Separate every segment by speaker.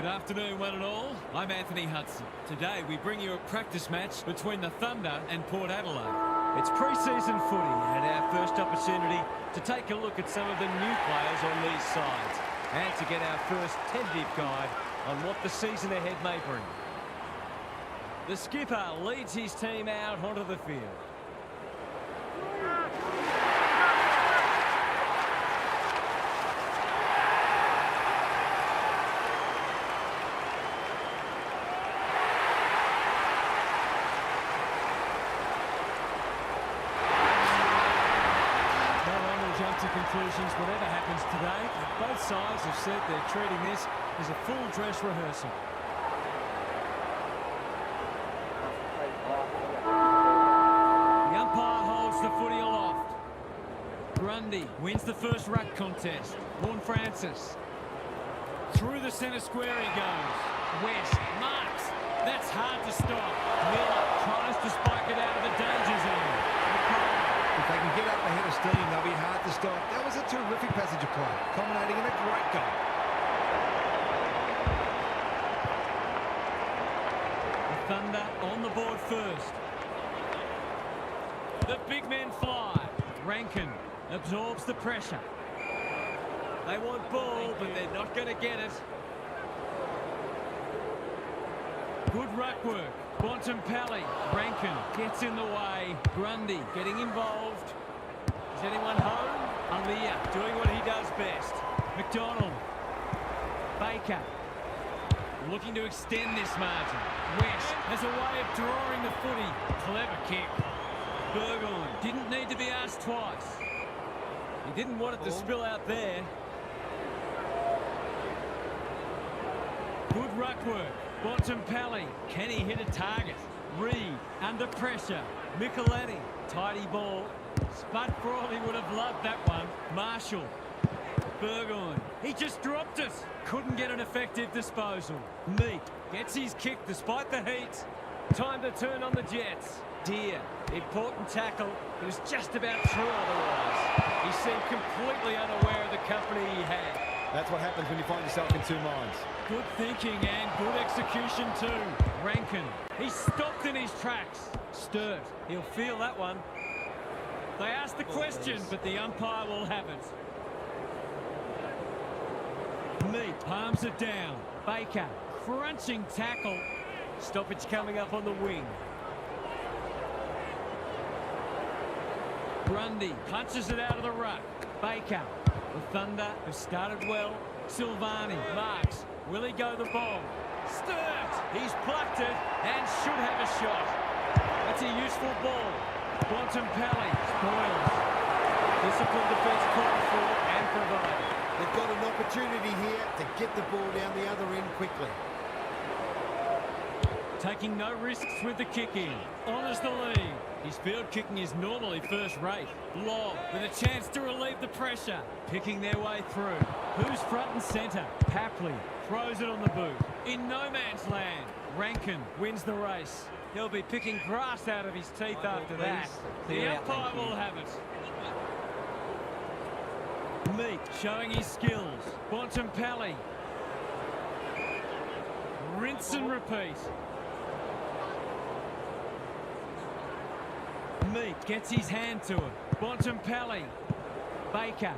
Speaker 1: afternoon, one and all. I'm Anthony Hudson. Today we bring you a practice match between the Thunder and Port Adelaide. It's pre-season footy and our first opportunity to take a look at some of the new players on these sides and to get our first tentative guide on what the season ahead may bring. The skipper leads his team out onto the field. To conclusions, whatever happens today, both sides have said they're treating this as a full dress rehearsal. The umpire holds the footy aloft. Grundy wins the first ruck contest. Vaughan Francis. Through the centre square he goes. West marks. That's hard to stop. Miller tries to spike it out of the danger zone.
Speaker 2: If they can get up ahead of steam, they'll be hard to stop. That was a terrific passage of play, culminating in a great goal.
Speaker 1: The Thunder on the board first. The big men fly. Rankin absorbs the pressure. They want ball, but they're not going to get it. Good ruck work. Bontempelli. Rankin gets in the way. Grundy getting involved. Is anyone home? Alia doing what he does best. McDonald. Baker. Looking to extend this margin. West has a way of drawing the footy. Clever kick. Burgoyne didn't need to be asked twice. He didn't want it to spill out there. Good ruck work. Bontempelli, can he hit a target? Reed, under pressure. Michelini, tidy ball. Spud Frawley would have loved that one. Marshall. Burgoyne, he just dropped it. Couldn't get an effective disposal. Meat gets his kick despite the heat. Time to turn on the Jets. Deer, important tackle. It was just about through otherwise. He seemed completely unaware of the company he had.
Speaker 2: That's what happens when you find yourself in two minds.
Speaker 1: Good thinking and good execution too. Rankin, he's stopped in his tracks. Sturt, he'll feel that one. They asked the question, but the umpire will have it. Meat palms it down. Baker, crunching tackle. Stoppage coming up on the wing. Grundy punches it out of the ruck. Baker. The Thunder have started well. Silvani marks. Will he go the bomb? Sturt! He's plucked it and should have a shot. That's a useful ball. Bontempelli spoils. Disciplined defence called for and provided.
Speaker 2: They've got an opportunity here to get the ball down the other end quickly.
Speaker 1: Taking no risks with the kicking. Honours the lead. His field kicking is normally first rate. Long with a chance to relieve the pressure. Picking their way through. Who's front and centre? Papley throws it on the boot. In no man's land. Rankin wins the race. He'll be picking grass out of his teeth after that. The umpire will have it. Meat showing his skills. Bontempelli. Rinse and repeat. Meat gets his hand to it. Bontempelli. Baker.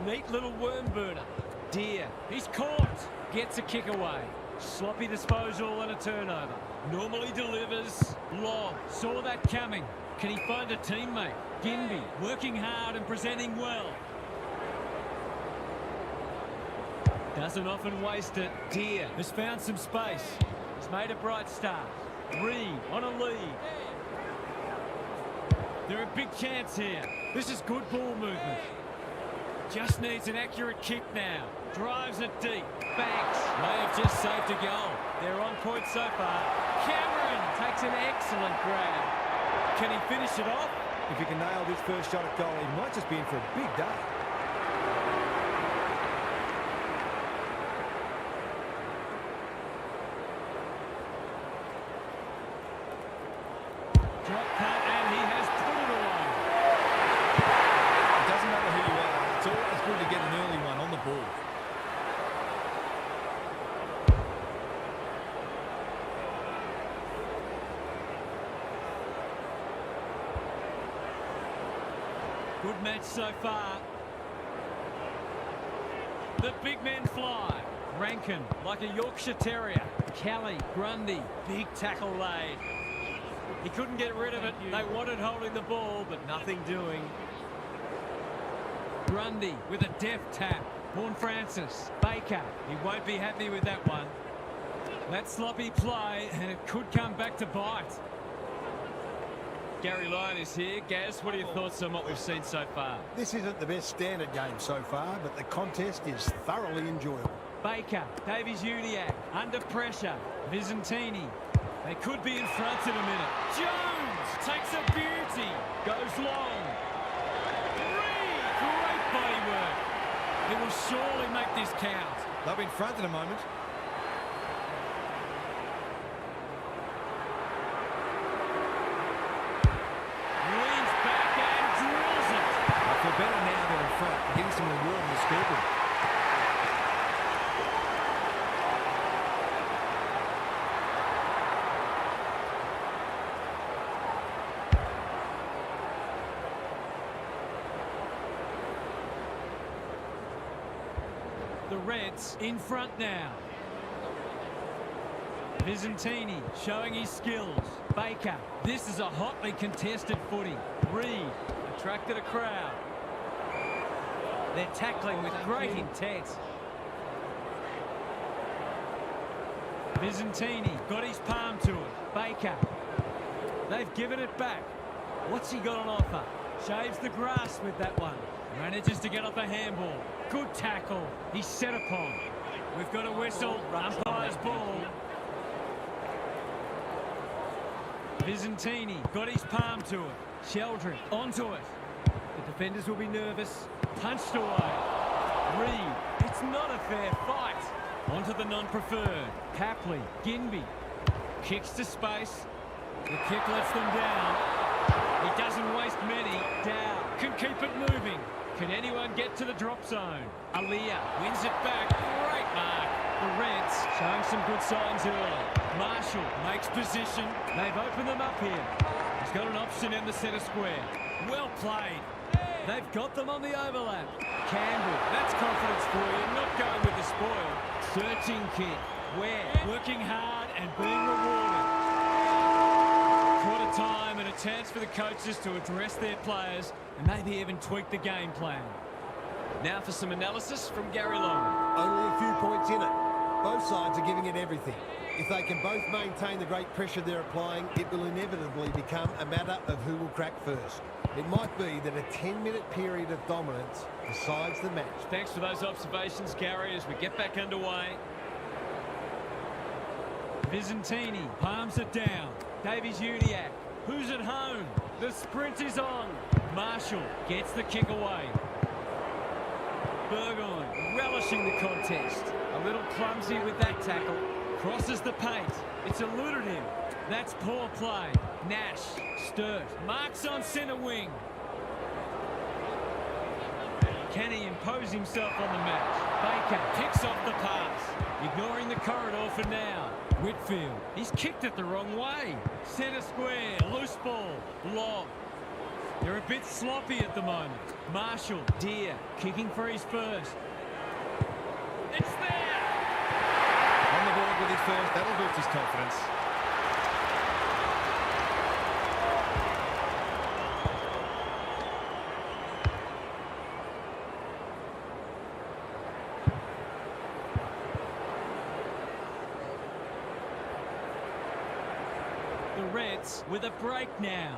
Speaker 1: Neat little worm burner. Deer. He's caught. Gets a kick away. Sloppy disposal and a turnover. Normally delivers. Long. Saw that coming. Can he find a teammate? Ginby working hard and presenting well. Doesn't often waste it. Deer has found some space. He's made a bright start. Reed on a lead. They're a big chance here. This is good ball movement. Just needs an accurate kick now. Drives it deep. Banks may have just saved a goal. They're on point so far. Cameron takes an excellent grab. Can he finish it off?
Speaker 2: If he can nail this first shot at goal, he might just be in for a big day.
Speaker 1: Drop punt, and he has put it away.
Speaker 2: It doesn't matter who you are. It's always good to get an early one on the ball.
Speaker 1: Good match so far. The big men fly. Rankin like a Yorkshire Terrier. Kelly, Grundy, big tackle laid. He couldn't get rid of it. They wanted holding the ball, but nothing doing. Grundy with a deft tap. Horn Francis, Baker. He won't be happy with that one. That sloppy play, and it could come back to bite. Gary Lyon is here. Gaz, what are your thoughts on what we've seen so far?
Speaker 3: This isn't the best standard game so far, but the contest is thoroughly enjoyable.
Speaker 1: Baker, Davies-Uniacke, under pressure. Visentini. They could be in front in a minute. Jones takes a beauty. Goes long. Great body work. He will surely make this count.
Speaker 2: They'll be in front in a moment.
Speaker 1: Leans back and drills it.
Speaker 2: I feel better now they're in front. Getting some reward in the scoreboard.
Speaker 1: The Reds in front now. Visentini showing his skills. Baker. This is a hotly contested footy. Reed attracted a crowd. They're tackling with great intent. Visentini got his palm to it. Baker. They've given it back. What's he got on offer? Shaves the grass with that one. Manages to get off a handball. Good tackle. He's set upon. We've got a whistle. Umpire's ball. Visentini got his palm to it. Sheldrick onto it. The defenders will be nervous. Punched away. Reed. It's not a fair fight. Onto the non-preferred. Papley. Ginby. Kicks to space. The kick lets them down. He doesn't waste many. Dow can keep it moving. Can anyone get to the drop zone? Aliyah wins it back. Great mark. The Reds showing some good signs early. Marshall makes position. They've opened them up here. He's got an option in the centre square. Well played. They've got them on the overlap. Campbell, that's confidence for you. Not going with the spoil. Searching kick. Ware working hard and being rewarded. Quarter time and a chance for the coaches to address their players and maybe even tweak the game plan. Now for some analysis from Gary Long.
Speaker 3: Only a few points in it. Both sides are giving it everything. If they can both maintain the great pressure they're applying, it will inevitably become a matter of who will crack first. It might be that a 10-minute period of dominance decides the match.
Speaker 1: Thanks for those observations, Gary, as we get back underway. Visentini palms it down. Davies-Uniacke. Who's at home? The sprint is on. Marshall gets the kick away. Burgoyne relishing the contest. A little clumsy with that tackle. Crosses the paint. It's eluded him. That's poor play. Nash, Sturt, marks on centre wing. Can he impose himself on the match? Baker kicks off the pass. Ignoring the corridor for now. Whitfield, he's kicked it the wrong way. Centre square, loose ball, lob. They're a bit sloppy at the moment. Marshall, Deere, kicking for his first. It's there!
Speaker 2: On the board with his first, that'll boost his confidence.
Speaker 1: The Reds with a break now.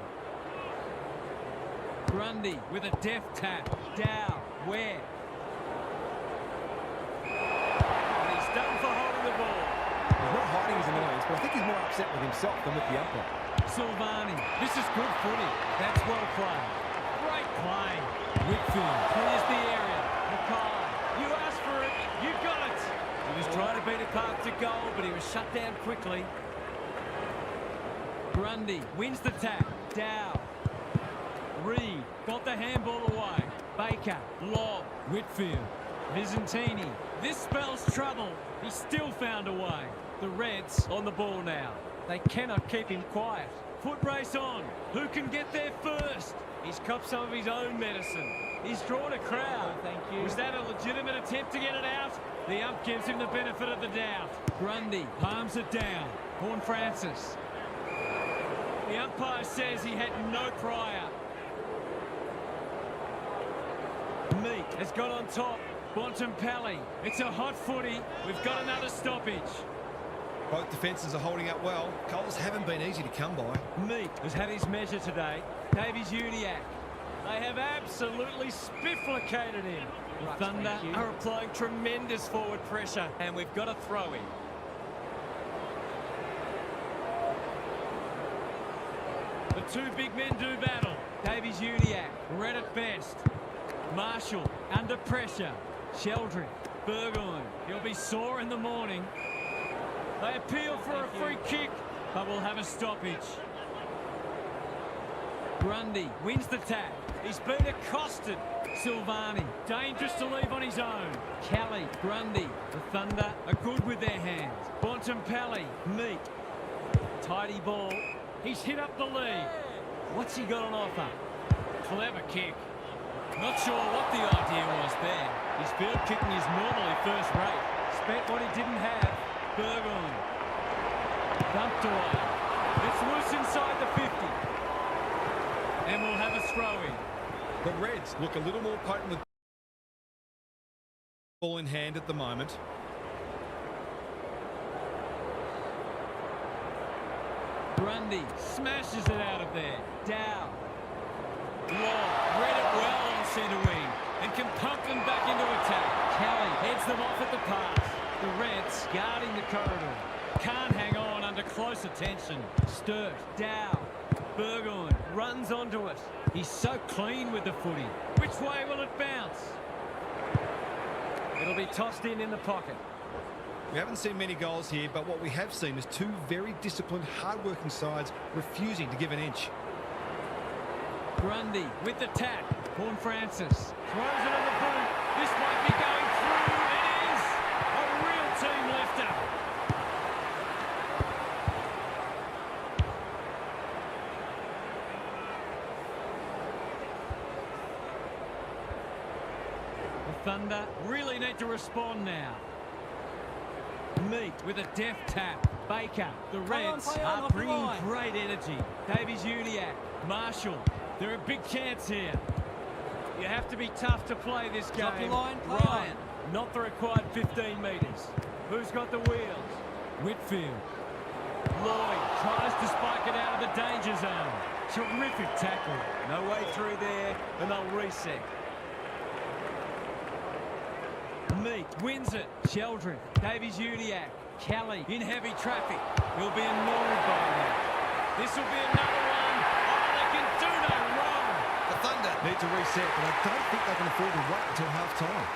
Speaker 1: Grundy with a deft tap. Dow, Ware. And he's done for holding the ball.
Speaker 2: He's not hiding his annoyance, but I think he's more upset with himself than with the umpire.
Speaker 1: Silvani, this is good footy. That's well played. Great play. Whitfield clears the area. Mackay, you asked for it, you got it. He was trying to beat it past to goal, but he was shut down quickly. Grundy wins the tap. Dow. Reed got the handball away. Baker, lob. Whitfield. Visentini. This spells trouble. He still found a way. The Reds on the ball now. They cannot keep him quiet. Foot race on. Who can get there first? He's copped some of his own medicine. He's drawn a crowd.
Speaker 4: Thank you.
Speaker 1: Was that a legitimate attempt to get it out? The ump gives him the benefit of the doubt. Grundy palms it down. Horn Francis. The umpire says he had no prior. Meek has got on top. Bontempelli. It's a hot footy. We've got another stoppage.
Speaker 2: Both defences are holding up well. Goals haven't been easy to come by.
Speaker 1: Meek has had his measure today. Davies Uniacke. They have absolutely spifflicated him. The
Speaker 4: Right,
Speaker 1: Thunder
Speaker 4: thank you.
Speaker 1: are applying tremendous forward pressure, and we've got a throw-in. The two big men do battle. Davies Uniacke, red at best. Marshall under pressure. Sheldrick, Burgoyne. He'll be sore in the morning. They appeal for a free kick, but we'll have a stoppage. Grundy wins the tap. He's been accosted. Silvani, dangerous to leave on his own. Kelly, Grundy, the Thunder are good with their hands. Bontempelli, Meek. Tidy ball. He's hit up the lead. What's he got on offer? Clever kick. Not sure what the idea was there. His field kicking is normally first rate. Spent what he didn't have. Burgoyne. Bumped away. It's loose inside the 50. And we'll have a throw-in.
Speaker 2: The Reds look a little more potent with ball in hand at the moment.
Speaker 1: Grundy smashes it out of there. Dow. Long. Read it well on centre wing. And can pump them back into attack. Kelly heads them off at the pass. The Reds guarding the corridor. Can't hang on under close attention. Sturt. Dow. Burgoyne runs onto it. He's so clean with the footy. Which way will it bounce? It'll be tossed in the pocket.
Speaker 2: We haven't seen many goals here, but what we have seen is two very disciplined, hard-working sides refusing to give an inch.
Speaker 1: Grundy with the tap. Horn Francis throws it on the boot. This might be going through. It is a real team lifter. The Thunder really need to respond now. Meek with a deft tap. Baker, the Reds
Speaker 4: play on,
Speaker 1: are
Speaker 4: off the
Speaker 1: bringing
Speaker 4: line.
Speaker 1: great energy. Davies Uniacke, Marshall, they're a big chance here. You have to be tough to play this game.
Speaker 4: Off the line, play
Speaker 1: Ryan, not the required 15 metres. Who's got the wheels? Whitfield. Lloyd tries to spike it out of the danger zone. Terrific tackle. No way through there, and they'll reset. Meek wins it. Sheldrick, Davies Uniacke, Kelly in heavy traffic. He'll be annoyed by that. This will be another one. Oh, they can do no wrong.
Speaker 2: The Thunder need to reset, but I don't think they can afford to wait until half-time.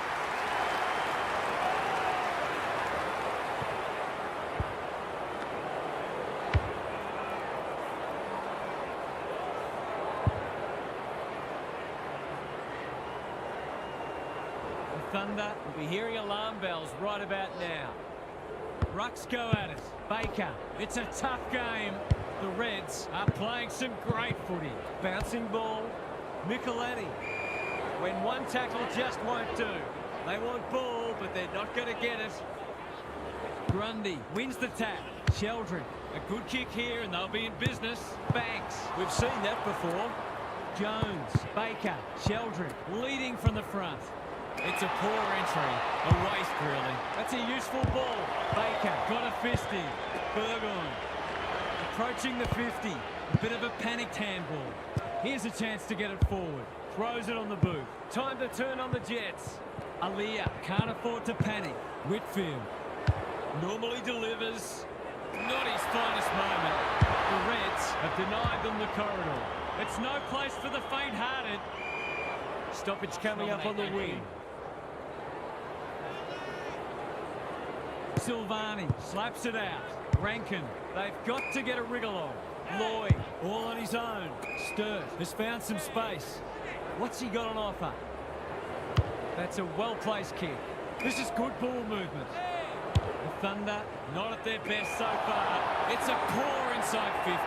Speaker 1: Thunder will be hearing alarm bells right about now. Rucks go at it. Baker. It's a tough game. The Reds are playing some great footy. Bouncing ball. Michelletti. When one tackle just won't do. They want ball, but they're not going to get it. Grundy wins the tap. Sheldrick. A good kick here, and they'll be in business. Banks. We've seen that before. Jones. Baker. Sheldrick leading from the front. It's a poor entry. A waste, really. That's a useful ball. Baker got a fisty. Burgoyne approaching the 50. A bit of a panicked handball. Here's a chance to get it forward. Throws it on the boot. Time to turn on the Jets. Aliyah can't afford to panic. Whitfield normally delivers. Not his finest moment. The Reds have denied them the corridor. It's no place for the faint-hearted. Stoppage coming up on the wing. Silvani slaps it out. Rankin, they've got to get a wriggle on. Lloyd, all on his own. Sturt has found some space. What's he got on offer? That's a well-placed kick. This is good ball movement. The Thunder, not at their best so far. It's a poor inside 50.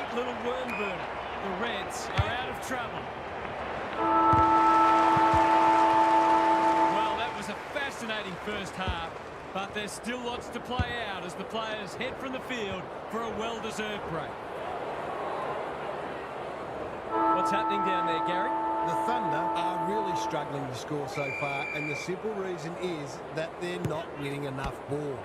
Speaker 1: that little worm burner. The Reds are out of trouble. Well, that was a fascinating first half, but there's still lots to play out as the players head from the field for a well-deserved break. What's happening down there, Gary?
Speaker 3: The Thunder are really struggling to score so far, and the simple reason is that they're not winning enough ball.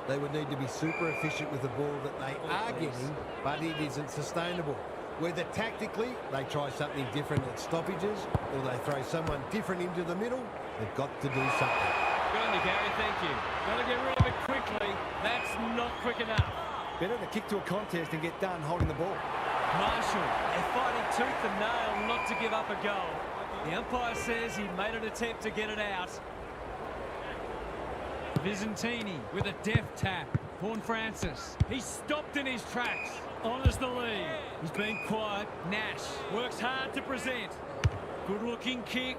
Speaker 3: They would need to be super efficient with the ball that they are getting, but it isn't sustainable. Whether tactically they try something different at stoppages or they throw someone different into the middle, they've got to do something.
Speaker 1: Good on you, Gary, thank you. Got to get rid of it quickly. That's not quick enough.
Speaker 2: Better to kick to a contest and get done holding the ball.
Speaker 1: Marshall, they're fighting tooth and nail not to give up a goal. The umpire says he made an attempt to get it out. Vizentini with a deft tap. Horn Francis, he's stopped in his tracks. Honours the lead. He's been quiet. Nash works hard to present. Good looking kick.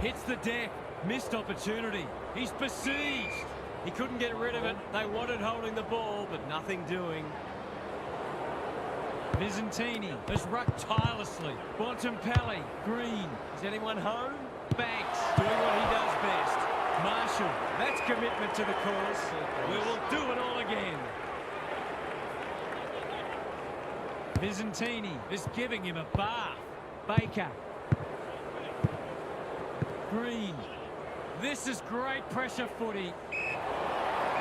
Speaker 1: Hits the deck. Missed opportunity. He's besieged. He couldn't get rid of it. They wanted holding the ball, but nothing doing. Vizentini has rucked tirelessly. Bontempelli, Green. Is anyone home? Banks doing what he does best. Marshall, that's commitment to the cause. We will do it all again. Vizentini is giving him a bath. Baker. Green. This is great pressure footy.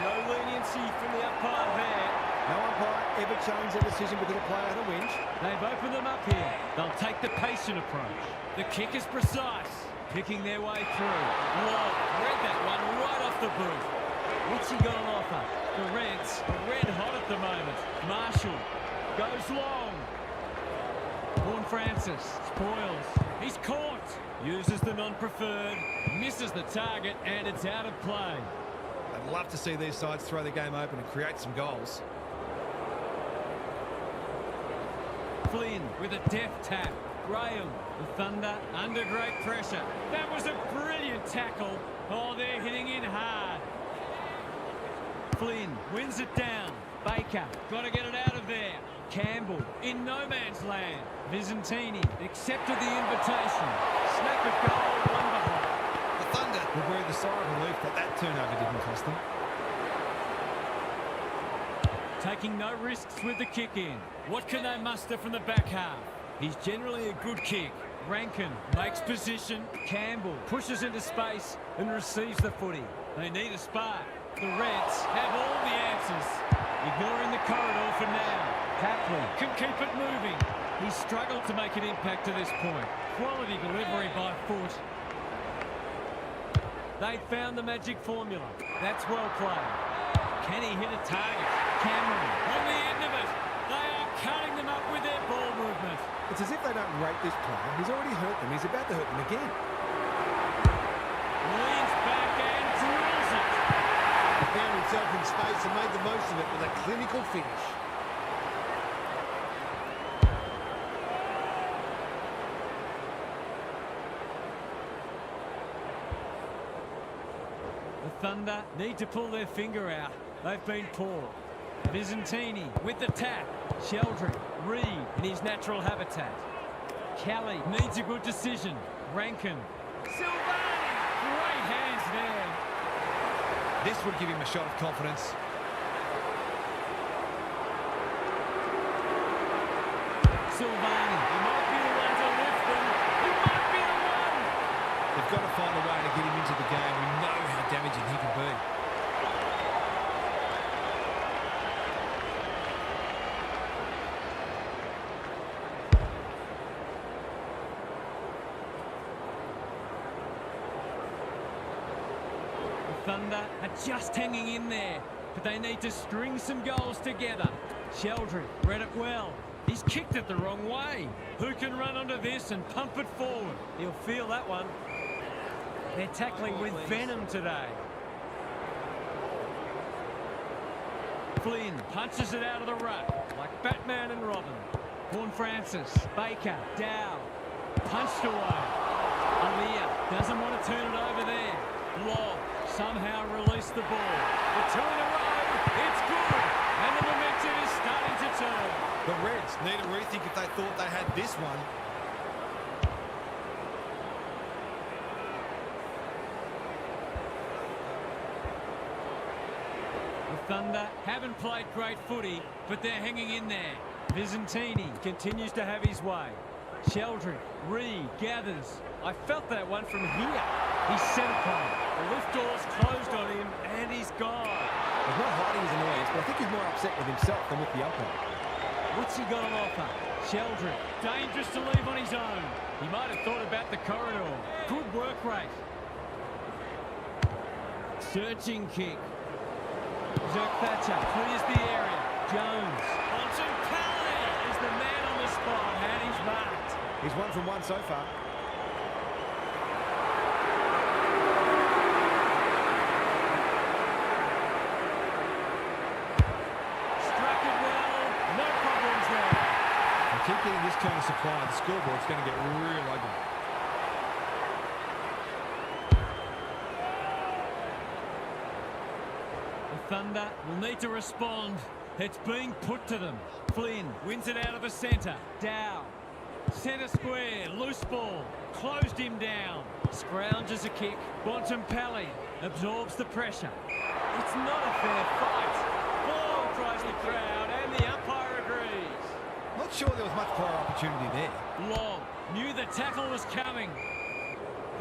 Speaker 1: No leniency from the umpire there.
Speaker 2: No umpire ever changed their decision because a player had a whinge.
Speaker 1: They've opened them up here. They'll take the patient approach. The kick is precise. Picking their way through. Long. Read that one right off the boot. What's he got on offer? The Reds are red hot at the moment. Marshall goes long. Horn Francis spoils. He's caught. Uses the non-preferred. Misses the target and it's out of play.
Speaker 2: I'd love to see these sides throw the game open and create some goals.
Speaker 1: Flynn with a deft tap. Graham, the Thunder under great pressure. That was a brilliant tackle. Oh, they're hitting in hard. Flynn wins it down. Baker, got to get it out of there. Campbell in no man's land. Vizentini accepted the invitation. Snap at goal, one behind.
Speaker 2: The Thunder will breathe a sigh of relief that that turnover didn't cost them.
Speaker 1: Taking no risks with the kick in. What can they muster from the back half? He's generally a good kick. Rankin makes position. Campbell pushes into space and receives the footy. They need a spark. The Reds have all the answers. Ignoring the corridor for now. Hapley can keep it moving. He's struggled to make an impact to this point. Quality delivery by foot. They found the magic formula. That's well played. Can he hit a target? Cameron on the end of it. They are cutting them up with their ball movement.
Speaker 2: It's as if they don't rate this player. He's already hurt them. He's about to hurt them again.
Speaker 1: Leans back and drills it.
Speaker 3: He found himself in space and made the most of it with a clinical finish.
Speaker 1: The Thunder need to pull their finger out. They've been poor. Vizentini with the tap. Sheldrick, Reed in his natural habitat. Kelly needs a good decision. Rankin. Silvani! Great hands there.
Speaker 2: This would give him a shot of confidence.
Speaker 1: Silvani. He might be the one to lift them. He might be the one.
Speaker 2: They've got to find a way to get him into the game. We know how damaging he can be.
Speaker 1: Thunder are just hanging in there, but they need to string some goals together. Sheldrick read it well. He's kicked it the wrong way. Who can run onto this and pump it forward? He'll feel that one. They're tackling with venom today. Flynn punches it out of the ruck like Batman and Robin. Horn Francis, Baker, Dow, punched away. Aaliyah doesn't want to turn it over there. Lobb somehow released the ball. The two in a row, it's good, and the momentum is starting to turn.
Speaker 2: The Reds need a rethink if they thought they had this one.
Speaker 1: The Thunder haven't played great footy, but they're hanging in there. Visentini continues to have his way. Sheldrick, Reed gathers. I felt that one from here. He's set upon. The lift door's closed on him, and he's gone.
Speaker 4: He's not hiding his annoyance, but I think he's more upset with himself than with the umpire.
Speaker 1: What's he got on offer? Sheldrick, dangerous to leave on his own. He might have thought about the corridor. Good work rate. Searching kick. Zerk Thatcher clears the area. Jones. Bontempelli is the man on the spot, and he's marked.
Speaker 4: He's 1 from 1 so far.
Speaker 1: Struck it well. No problems there.
Speaker 2: If they keep getting this kind of supply, the scoreboard's going to get real ugly.
Speaker 1: Thunder will need to respond. It's being put to them. Flynn wins it out of the centre. Dow. Centre square. Loose ball. Closed him down. Scrounges a kick. Bontempelli absorbs the pressure. It's not a fair fight. Ball, cries the crowd, and the umpire agrees.
Speaker 2: Not sure there was much prior opportunity there.
Speaker 1: Long knew the tackle was coming.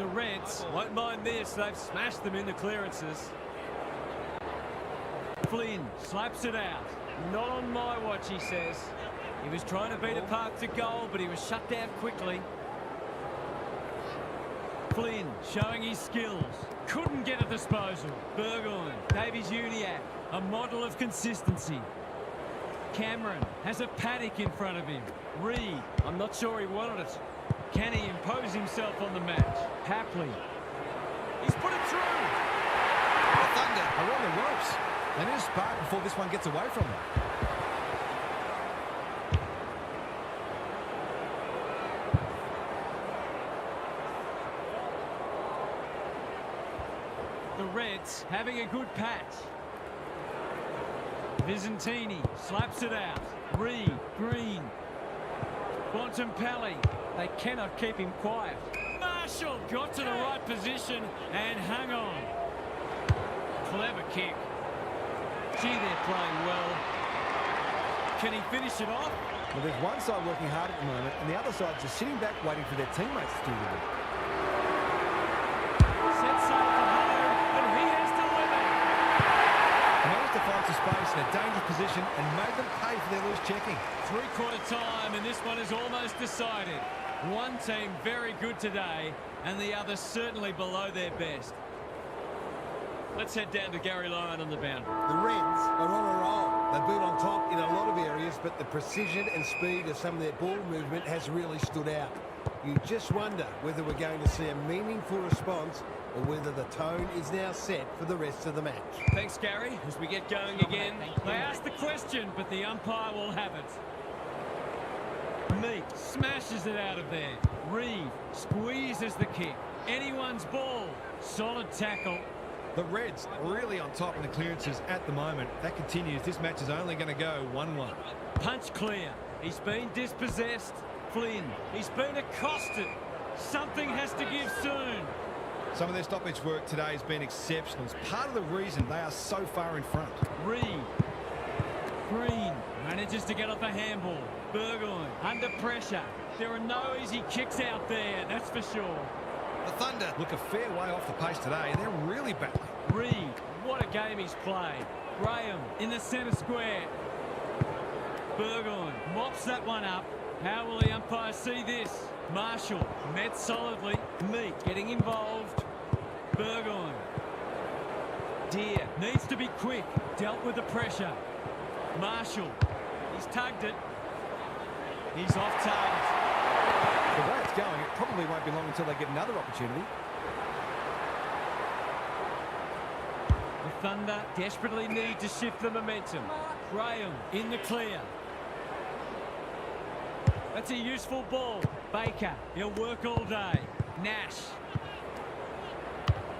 Speaker 1: The Reds won't mind this. They've smashed them in the clearances. Flynn slaps it out. Not on my watch, he says. He was trying to beat a path to goal, but he was shut down quickly. Flynn showing his skills. Couldn't get a disposal. Burgoyne, Davies-Uniacke, a model of consistency. Cameron has a paddock in front of him. Reed, I'm not sure he wanted it. Can he impose himself on the match? Hapley. He's put it through.
Speaker 2: The Thunder are on the ropes. They need a spark before this one gets away from them.
Speaker 1: The Reds having a good patch. Visentini slaps it out. Reed, Green. Bontempelli. They cannot keep him quiet. Marshall got to the right position and hung on. Clever kick. Gee, they're playing well. Can he finish it off?
Speaker 4: Well, there's one side working hard at the moment, and the other side just sitting back waiting for their teammates to do the work.
Speaker 1: Sets sail for home, and he has delivered.
Speaker 2: He managed to find some space in a dangerous position and made them pay for their loose checking.
Speaker 1: Three-quarter time, and this one is almost decided. One team very good today, and the other certainly below their best. Let's head down to Gary Lyon on the boundary.
Speaker 3: The Reds are on a roll. They've been on top in a lot of areas, but the precision and speed of some of their ball movement has really stood out. You just wonder whether we're going to see a meaningful response or whether the tone is now set for the rest of the match.
Speaker 1: Thanks, Gary. As we get going again, they ask the question, but the umpire will have it. Meek smashes it out of there. Reed squeezes the kick. Anyone's ball. Solid tackle.
Speaker 2: The Reds really on top in the clearances at the moment. If that continues, this match is only going to go 1-1.
Speaker 1: Punch clear. He's been dispossessed. Flynn, he's been accosted. Something has to give soon.
Speaker 2: Some of their stoppage work today has been exceptional. It's part of the reason they are so far in front.
Speaker 1: Reed. Green manages to get off a handball. Burgoyne under pressure. There are no easy kicks out there, that's for sure.
Speaker 2: The Thunder look a fair way off the pace today, and they're really battling.
Speaker 1: Reed, what a game he's played. Graham in the centre square. Burgoyne mops that one up. How will the umpire see this? Marshall met solidly. Meek getting involved. Burgoyne. Deer needs to be quick. Dealt with the pressure. Marshall. He's tugged it. He's off target.
Speaker 4: The way it's going, it probably won't be long until they get another opportunity.
Speaker 1: The Thunder desperately need to shift the momentum. Graham in the clear. That's a useful ball. Baker, he'll work all day. Nash.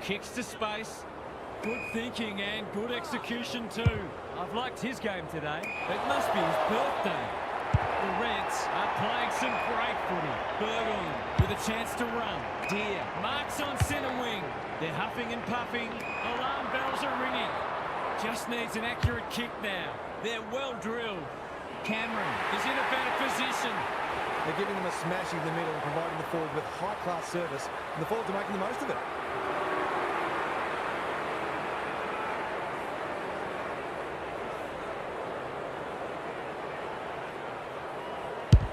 Speaker 1: Kicks to space. Good thinking and good execution too. I've liked his game today. It must be his birthday. The Reds are playing some great footy. Burgoyne with a chance to run. Deer marks on centre wing. They're huffing and puffing. Alarm bells are ringing. Just needs an accurate kick now. They're well drilled. Cameron is in a better position.
Speaker 4: They're giving them a smashing in the middle and providing the forward with high-class service. And the forwards are making the most of it.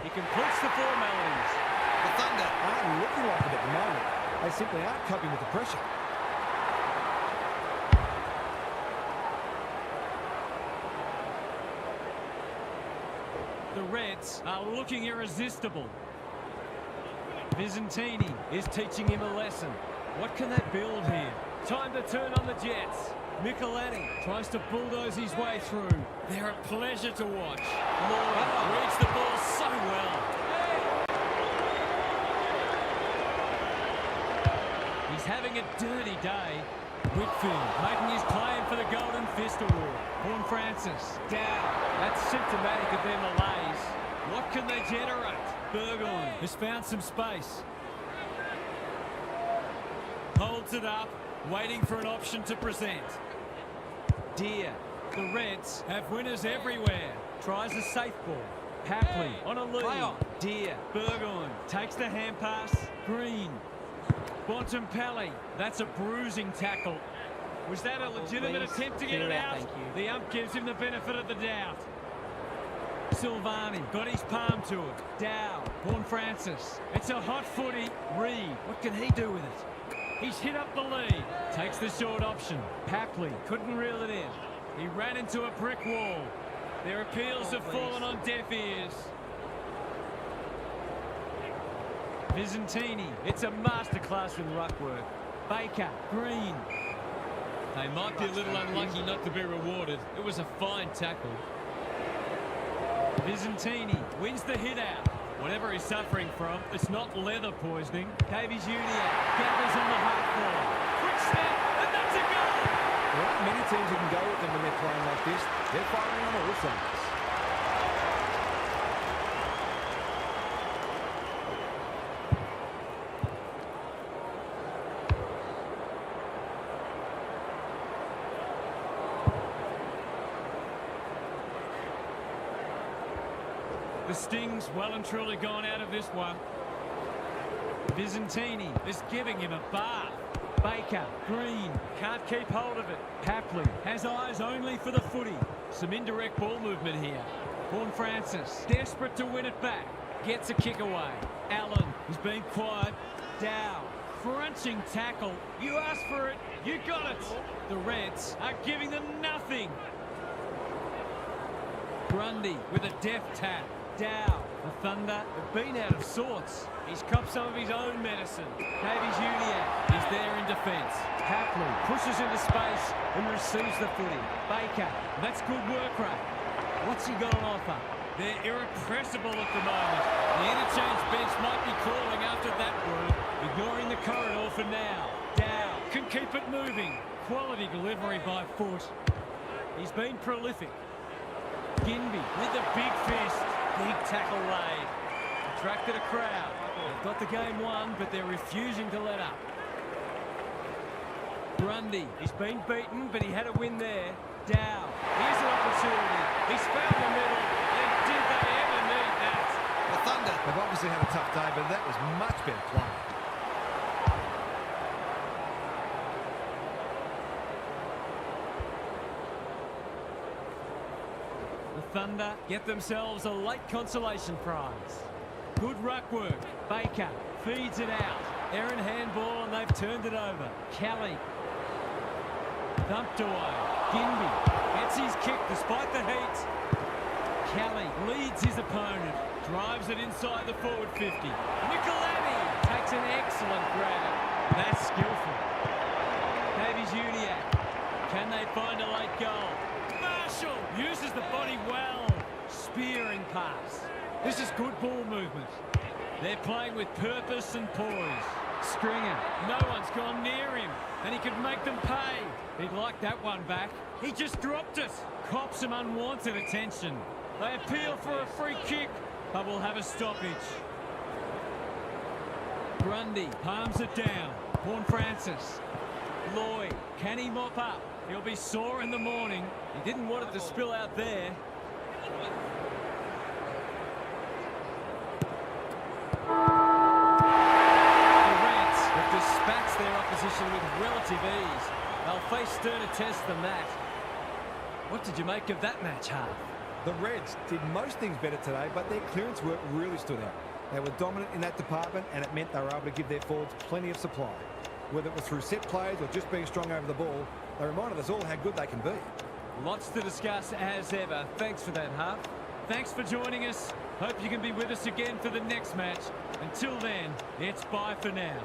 Speaker 1: He completes the formalities.
Speaker 3: The Thunder
Speaker 4: Aren't looking like it at the moment. They simply aren't coping with the pressure.
Speaker 1: The Reds are looking irresistible. Visentini is teaching him a lesson. What can they build here? Time to turn on the Jets. Michelini tries to bulldoze his way through. They're a pleasure to watch. Lloyd reads the ball so well. He's having a dirty day. Whitfield making his claim for the Golden Fist Award. Horn Francis down. That's symptomatic of their malaise. What can they generate? Burgoyne has found some space. Holds it up, waiting for an option to present. Deer. The Reds have winners everywhere. Tries a safe ball. Hapley on a lead. Deer. Burgoyne takes the hand pass. Green. Bontempelli. That's a bruising tackle. Was that a legitimate attempt to get it out? The ump gives him the benefit of the doubt. Silvani got his palm to it. Dow. Horn Francis. It's a hot footy. Reed. What can he do with it? He's hit up the lead. Takes the short option. Papley couldn't reel it in. He ran into a brick wall. Their appeals have fallen on deaf ears. Visentini. It's a masterclass in ruck work. Baker. Green. They might be a little unlucky not to be rewarded. It was a fine tackle. Visentini wins the hit out. Whatever he's suffering from, it's not leather poisoning. Davies Uniacke gathers on the half ball. Quick snap, and that's a goal!
Speaker 4: There aren't many teams who can go with them when they're playing like this. They're firing on all cylinders.
Speaker 1: The sting's well and truly gone out of this one. Visentini is giving him a bath. Baker, Green, can't keep hold of it. Papley has eyes only for the footy. Some indirect ball movement here. Horn Francis, desperate to win it back. Gets a kick away. Allen is being quiet. Dow, crunching tackle. You asked for it, you got it. The Reds are giving them nothing. Grundy with a deft tap. Dow, the Thunder have been out of sorts. He's copped some of his own medicine. Davies Uniacke is there in defence. Hapley pushes into space and receives the footy. Baker, that's good work rate. What's he got on offer? They're irrepressible at the moment. The interchange bench might be calling after that word, ignoring the corridor for now. Dow can keep it moving. Quality delivery by foot. He's been prolific. Ginby with the big fist. Big tackle laid. Attracted a crowd. They've got the game won, but they're refusing to let up. Grundy, he's been beaten, but he had a win there. Dow, here's an opportunity. He's found the middle, and did they ever need that?
Speaker 3: The Thunder
Speaker 2: They've obviously had a tough day, but that was much better play.
Speaker 1: Thunder get themselves a late consolation prize. Good ruck work. Baker feeds it out. Errant handball and they've turned it over. Kelly thumped away. Ginby gets his kick despite the heat. Kelly leads his opponent. Drives it inside the forward 50. Michelini takes an excellent grab. That's skillful. Davies Uniacke. Can they find a late goal? Marshall uses the body well. Spearing pass. This is good ball movement. They're playing with purpose and poise. Stringer, no one's gone near him, and he could make them pay. He'd like that one back. He just dropped it. Cops some unwanted attention. They appeal for a free kick, but will have a stoppage. Grundy palms it down. Horn Francis. Lloyd, can he mop up? He'll be sore in the morning. He didn't want it to spill out there. The Reds have dispatched their opposition with relative ease. They'll face sterner tests than that. What did you make of that match, Hart?
Speaker 4: The Reds did most things better today, but their clearance work really stood out. They were dominant in that department, and it meant they were able to give their forwards plenty of supply. Whether it was through set plays or just being strong over the ball, they reminded us all how good they can be.
Speaker 1: Lots to discuss as ever. Thanks for that, Hart. Thanks for joining us. Hope you can be with us again for the next match. Until then, it's bye for now.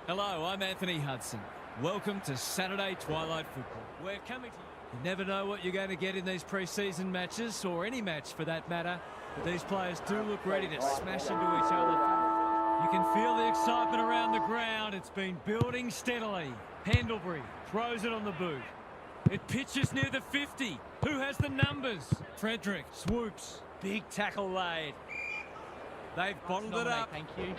Speaker 1: Hello, I'm Anthony Hudson. Welcome to Saturday Twilight Football. We're coming to you. You never know what you're going to get in these pre-season matches, or any match for that matter. But these players do look ready to smash into each other. You can feel the excitement around the ground. It's been building steadily. Pendlebury throws it on the boot. It pitches near the 50. Who has the numbers? Frederick swoops. Big tackle laid. They've bottled it up.
Speaker 5: Thank you.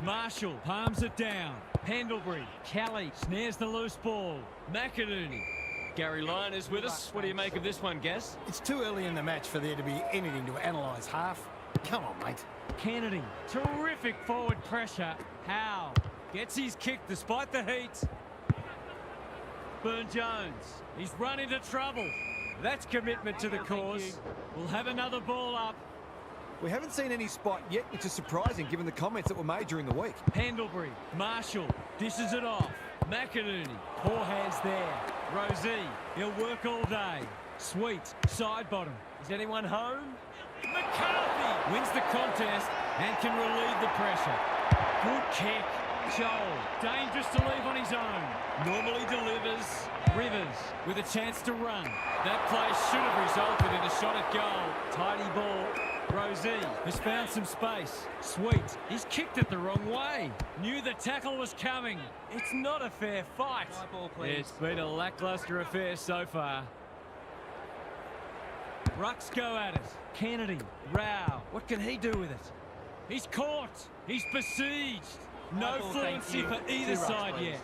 Speaker 1: Marshall palms it down. Pendlebury. Kelly snares the loose ball. McInerney. Gary Lyon is with us. What do you make of this one, Gaz?
Speaker 5: It's too early in the match for there to be anything to analyse, Half. Come on, mate.
Speaker 1: Kennedy. Terrific forward pressure. Howe gets his kick despite the heat. Burne-Jones. He's run into trouble. That's commitment to the cause. We'll have another ball up.
Speaker 4: We haven't seen any spot yet, which is surprising given the comments that were made during the week.
Speaker 1: Pendlebury. Marshall dishes it off. McInerney. Poor hands there. Rosie. He'll work all day. Sweet. Side bottom. Is anyone home? McCarthy wins the contest and can relieve the pressure. Good kick. Joel. Dangerous to leave on his own. Normally delivers. Rivers with a chance to run. That play should have resulted in a shot at goal. Tidy ball. Rosie has found some space. Sweet. He's kicked it the wrong way. Knew the tackle was coming. It's not a fair fight.
Speaker 5: Ball, please.
Speaker 1: It's been a lacklustre affair so far. Rucks go at it. Kennedy. Rao. What can he do with it? He's caught. He's besieged. No
Speaker 5: Ball,
Speaker 1: fluency for either side yet.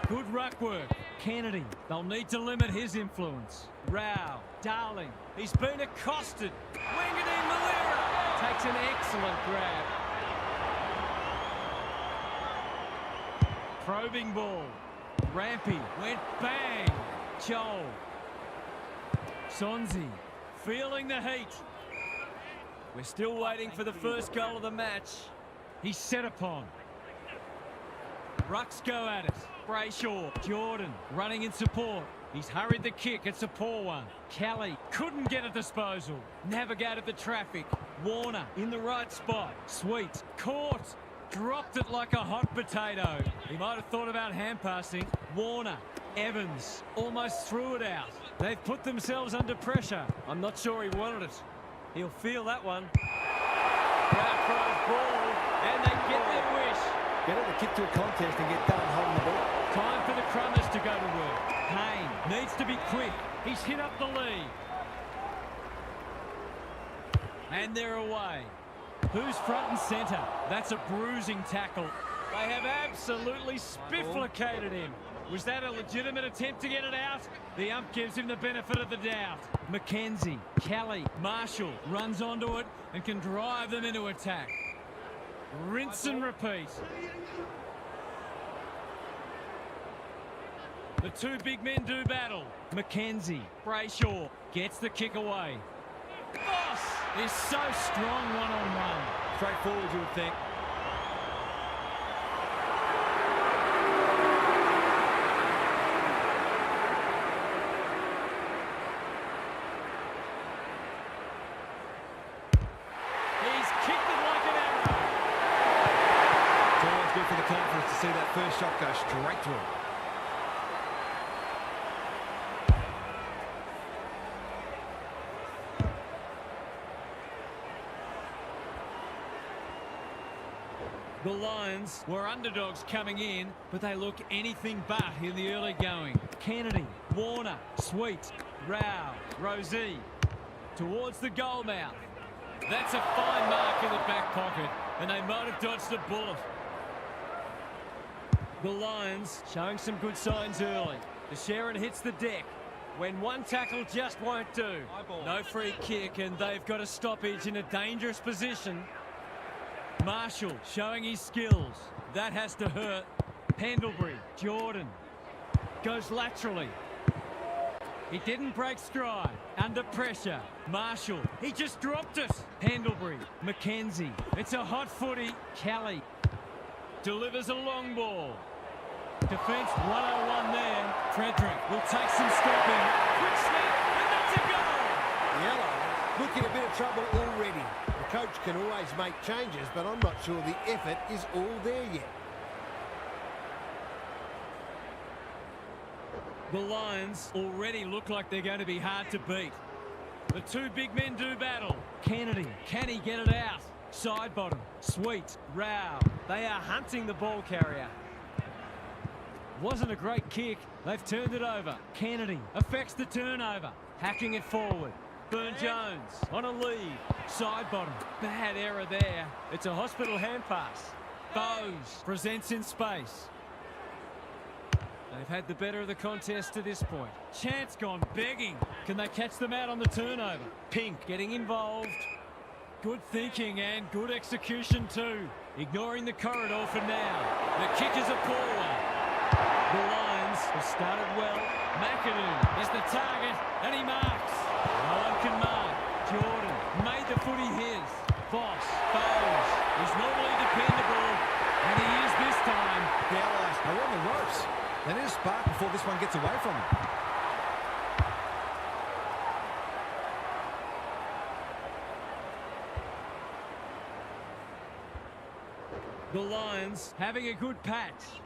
Speaker 1: Good ruck work. Kennedy. They'll need to limit his influence. Rao. Darling. He's been accosted. Wingedy Malera takes an excellent grab. Probing ball. Rampy went bang. Joel. Sonzi feeling the heat. We're still waiting for the first goal of the match. He's set upon. Rucks go at it. Brayshaw. Jordan running in support. He's hurried the kick. It's a poor one. Kelly couldn't get a disposal. Navigated the traffic. Warner in the right spot. Sweet. Caught. Dropped it like a hot potato. He might have thought about hand passing. Warner. Evans almost threw it out. They've put themselves under pressure. I'm not sure he wanted it. He'll feel that one. Crowd cries ball, and they get their wish.
Speaker 4: Better to kick to a contest and get done holding the ball.
Speaker 1: Time for the Crummers to go to work. Payne needs to be quick. He's hit up the lead. And they're away. Who's front and centre? That's a bruising tackle. They have absolutely spifflicated him. Was that a legitimate attempt to get it out? The ump gives him the benefit of the doubt. McKenzie, Kelly, Marshall runs onto it and can drive them into attack. Rinse and repeat. The two big men do battle. McKenzie, Brayshaw gets the kick away. Boss is so strong one-on-one.
Speaker 4: Straightforward, you would think.
Speaker 1: He's kicked it like an arrow.
Speaker 4: It's always good for the confidence to see that first shot go straight through.
Speaker 1: The Lions were underdogs coming in, but they look anything but in the early going. Kennedy, Warner, Sweet, Rao, Rosie, towards the goal mouth. That's a fine mark in the back pocket, and they might have dodged a bullet. The Lions showing some good signs early. The Sharon hits the deck when one tackle just won't do. No free kick, and they've got a stoppage in a dangerous position. Marshall showing his skills. That has to hurt. Pendlebury, Jordan goes laterally. He didn't break stride. Under pressure. Marshall. He just dropped it. Pendlebury. McKenzie. It's a hot footy. Kelly. Delivers a long ball. Defence 101 there. Frederick will take some stopping. Quick snap, and that's a goal!
Speaker 3: Yellow, look in a bit of trouble already. The coach can always make changes, but I'm not sure the effort is all there yet.
Speaker 1: The Lions already look like they're going to be hard to beat. The two big men do battle. Kennedy, can he get it out? Side bottom, Sweet, Rao. They are hunting the ball carrier. Wasn't a great kick. They've turned it over. Kennedy affects the turnover. Hacking it forward. Burn-Jones on a lead. Side bottom. Bad error there. It's a hospital hand pass. Bowes presents in space. They've had the better of the contest to this point. Chance gone begging. Can they catch them out on the turnover? Pink getting involved. Good thinking and good execution too. Ignoring the corridor for now. The kick is a poor one. The Lions have started well. McAdoo is the target, and he marks. No one can mark. Jordan made the footy his. Boss, Bowes, is normally dependable, and he is this time.
Speaker 4: The Allies are on the ropes. They need a spark before this one gets away from them.
Speaker 1: The Lions having a good patch.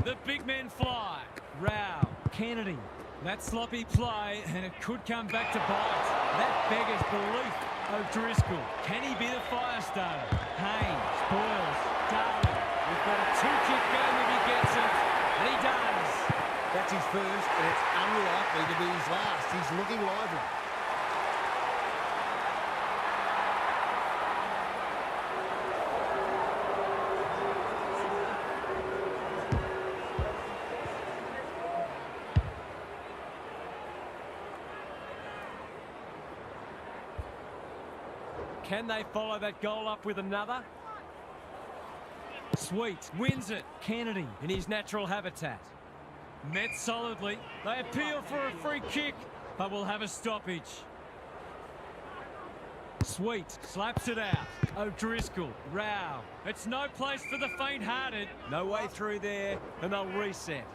Speaker 1: The big men fly. Rao, Kennedy. That sloppy play, and it could come back to bite. That beggars belief. O'Driscoll. Can he be the fire starter? Haynes, Boyles, Darling. We've got a two-kick game if he gets it. And he does.
Speaker 3: That's his first, and it's unlikely to be his last. He's looking lively.
Speaker 1: Can they follow that goal up with another? Sweet wins it. Kennedy in his natural habitat. Met solidly. They appeal for a free kick, but will have a stoppage. Sweet slaps it out. O'Driscoll, Rao. It's no place for the faint-hearted. No way through there, and they'll reset.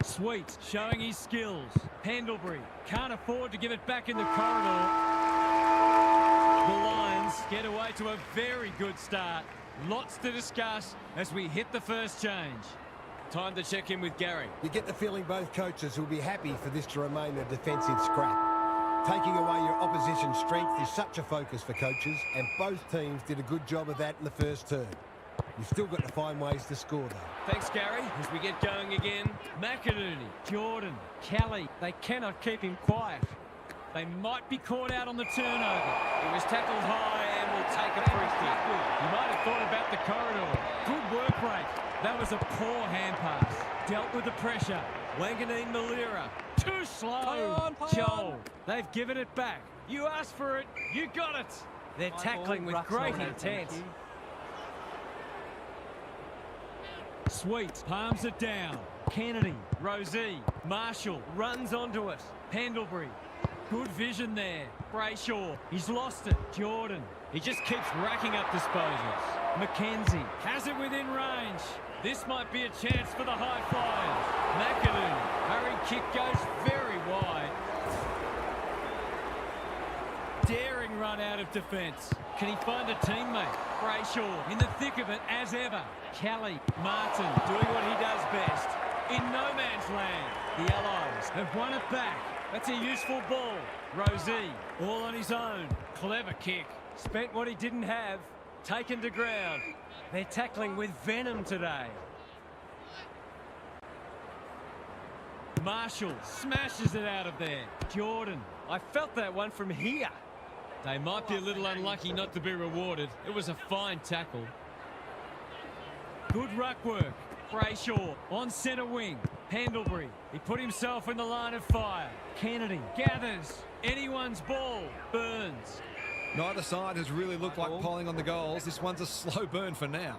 Speaker 1: Sweet showing his skills. Pendlebury can't afford to give it back in the corridor. The Lions get away to a very good start. Lots to discuss as we hit the first change. Time to check in with Gary.
Speaker 3: You get the feeling both coaches will be happy for this to remain a defensive scrap. Taking away your opposition's strength is such a focus for coaches, and both teams did a good job of that in the first term. You've still got to find ways to score, though.
Speaker 1: Thanks, Gary. As we get going again, McAdoo, Jordan, Kelly. They cannot keep him quiet. They might be caught out on the turnover. He was tackled high and will take a free kick. You might have thought about the corridor. Good work rate. That was a poor hand pass. Dealt with the pressure. Wanganeen Malira. Too slow. Joel. They've given it back. You asked for it. You got it. They're tackling with great intent. Sweet palms it down. Kennedy, Rosie, Marshall runs onto it. Pendlebury, good vision there. Brayshaw, he's lost it. Jordan, he just keeps racking up disposals. McKenzie has it within range. This might be a chance for the high flyers. McAdoo, hurried kick goes very wide. Daring run out of defence. Can he find a teammate? Brayshaw in the thick of it as ever. Kelly, Martin doing what he does best. In no man's land, the Allies have won it back. That's a useful ball. Rosie, all on his own. Clever kick. Spent what he didn't have. Taken to ground. They're tackling with venom today. Marshall smashes it out of there. Jordan, I felt that one from here. They might be a little unlucky not to be rewarded. It was a fine tackle. Good ruck work. Brayshaw on centre wing. Pendlebury, he put himself in the line of fire. Kennedy gathers. Anyone's ball. Burns.
Speaker 4: Neither side has really looked like piling on the goals. This one's a slow burn for now.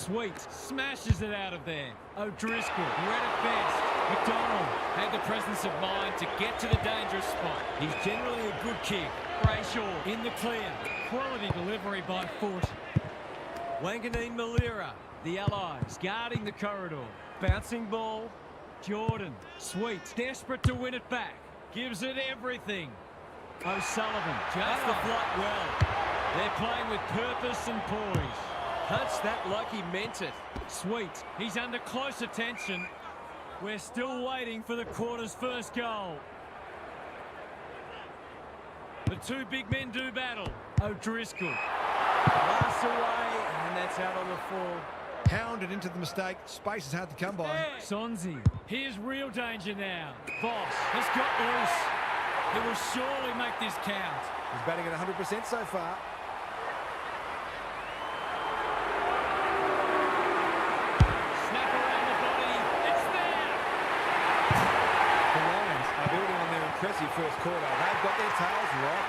Speaker 1: Sweet smashes it out of there. O'Driscoll read it best. McDonald had the presence of mind to get to the dangerous spot. He's generally a good kick. Brayshaw in the clear. Quality delivery by foot. Wanganeen Malira, the Allies guarding the corridor. Bouncing ball. Jordan, Sweet, desperate to win it back. Gives it everything. O'Sullivan just the flight well. They're playing with purpose and poise. Touched that like he meant it. Sweet, he's under close attention. We're still waiting for the quarter's first goal. The two big men do battle. O'Driscoll. Pass away, and that's out on the full.
Speaker 2: Hounded into the mistake. Space is hard to come by.
Speaker 1: Sonzi, here's real danger now. Boss has got loose. He will surely make this count.
Speaker 4: He's batting at 100% so far.
Speaker 1: Snap around the body. It's there.
Speaker 4: The Lions are building on their impressive first quarter. They've got their tails right.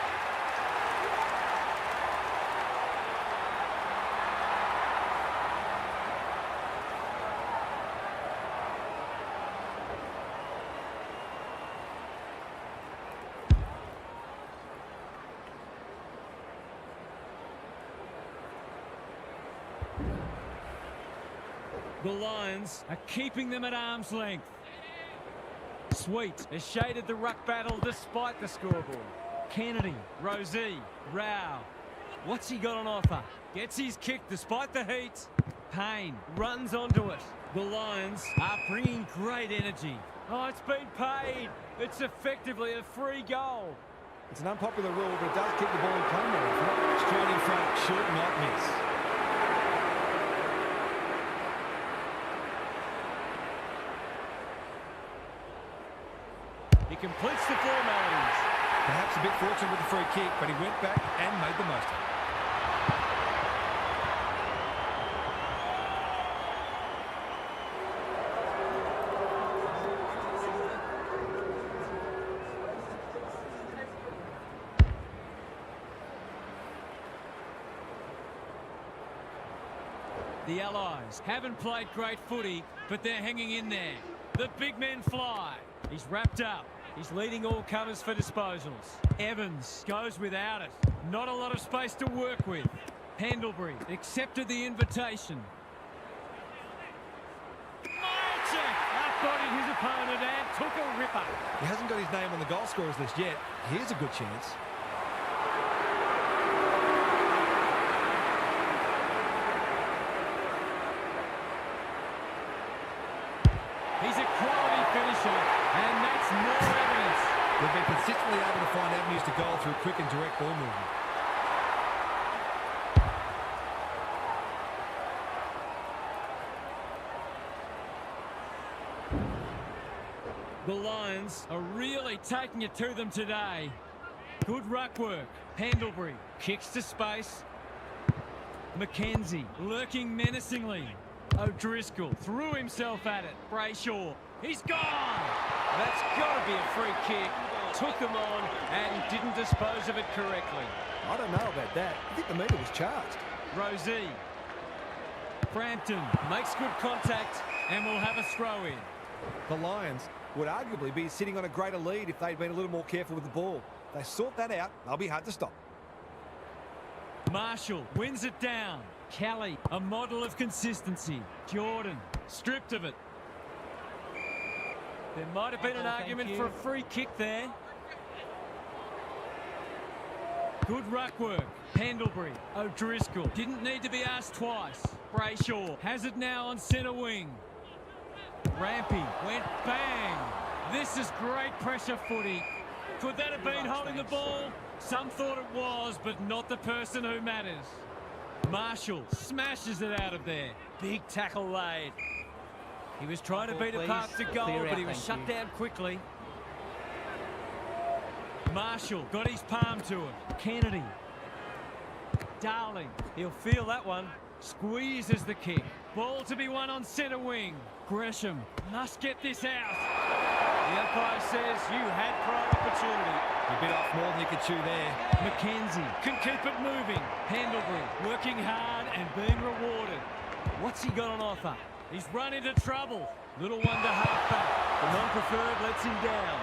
Speaker 1: The Lions are keeping them at arm's length. Sweet has shaded the ruck battle despite the scoreboard. Kennedy, Rosie, Rao. What's he got on offer? Gets his kick despite the heat. Payne runs onto it. The Lions are bringing great energy. Oh, it's been paid. It's effectively a free goal.
Speaker 4: It's an unpopular rule, but it does keep the ball in play more.
Speaker 2: Straight in front, short, not miss.
Speaker 1: He completes the formalities.
Speaker 2: Perhaps a bit fortunate with the free kick, but he went back and made the most of it.
Speaker 1: The Allies haven't played great footy, but they're hanging in there. The big men fly. He's wrapped up. He's leading all comers for disposals. Evans goes without it. Not a lot of space to work with. Pendlebury accepted the invitation. Milchek outbodied his opponent and took a ripper.
Speaker 2: He hasn't got his name on the goal scorers list yet. Here's a good chance.
Speaker 1: He's a quality finisher, and that's more evidence.
Speaker 2: They've been consistently able to find avenues to goal through quick and direct ball movement.
Speaker 1: The Lions are really taking it to them today. Good ruck work. Pendlebury kicks to space. McKenzie lurking menacingly. O'Driscoll threw himself at it. Brayshaw, he's gone! That's got to be a free kick. Took them on and didn't dispose of it correctly.
Speaker 4: I don't know about that. I think the meter was charged.
Speaker 1: Rosie. Frampton makes good contact and will have a throw in.
Speaker 4: The Lions would arguably be sitting on a greater lead if they'd been a little more careful with the ball. They sort that out, they'll be hard to stop.
Speaker 1: Marshall wins it down. Kelly, a model of consistency. Jordan, stripped of it. There might have been an argument for a free kick there. Good ruck work. Pendlebury, O'Driscoll. Didn't need to be asked twice. Brayshaw has it now on centre wing. Rampy went bang. This is great pressure footy. Could that have been holding the ball? Some thought it was, but not the person who matters. Marshall smashes it out of there. Big tackle laid. He was trying to beat a path to goal, but he was shut down quickly. Marshall got his palm to it. Kennedy. Darling, he'll feel that one. Squeezes the kick. Ball to be won on centre wing. Gresham must get this out. The umpire says you had prior opportunity.
Speaker 2: He bit off more than he could chew there.
Speaker 1: McKenzie can keep it moving. Pendlebury working hard and being rewarded. What's he got on offer? He's run into trouble. Little one to halfback. The non-preferred lets him down.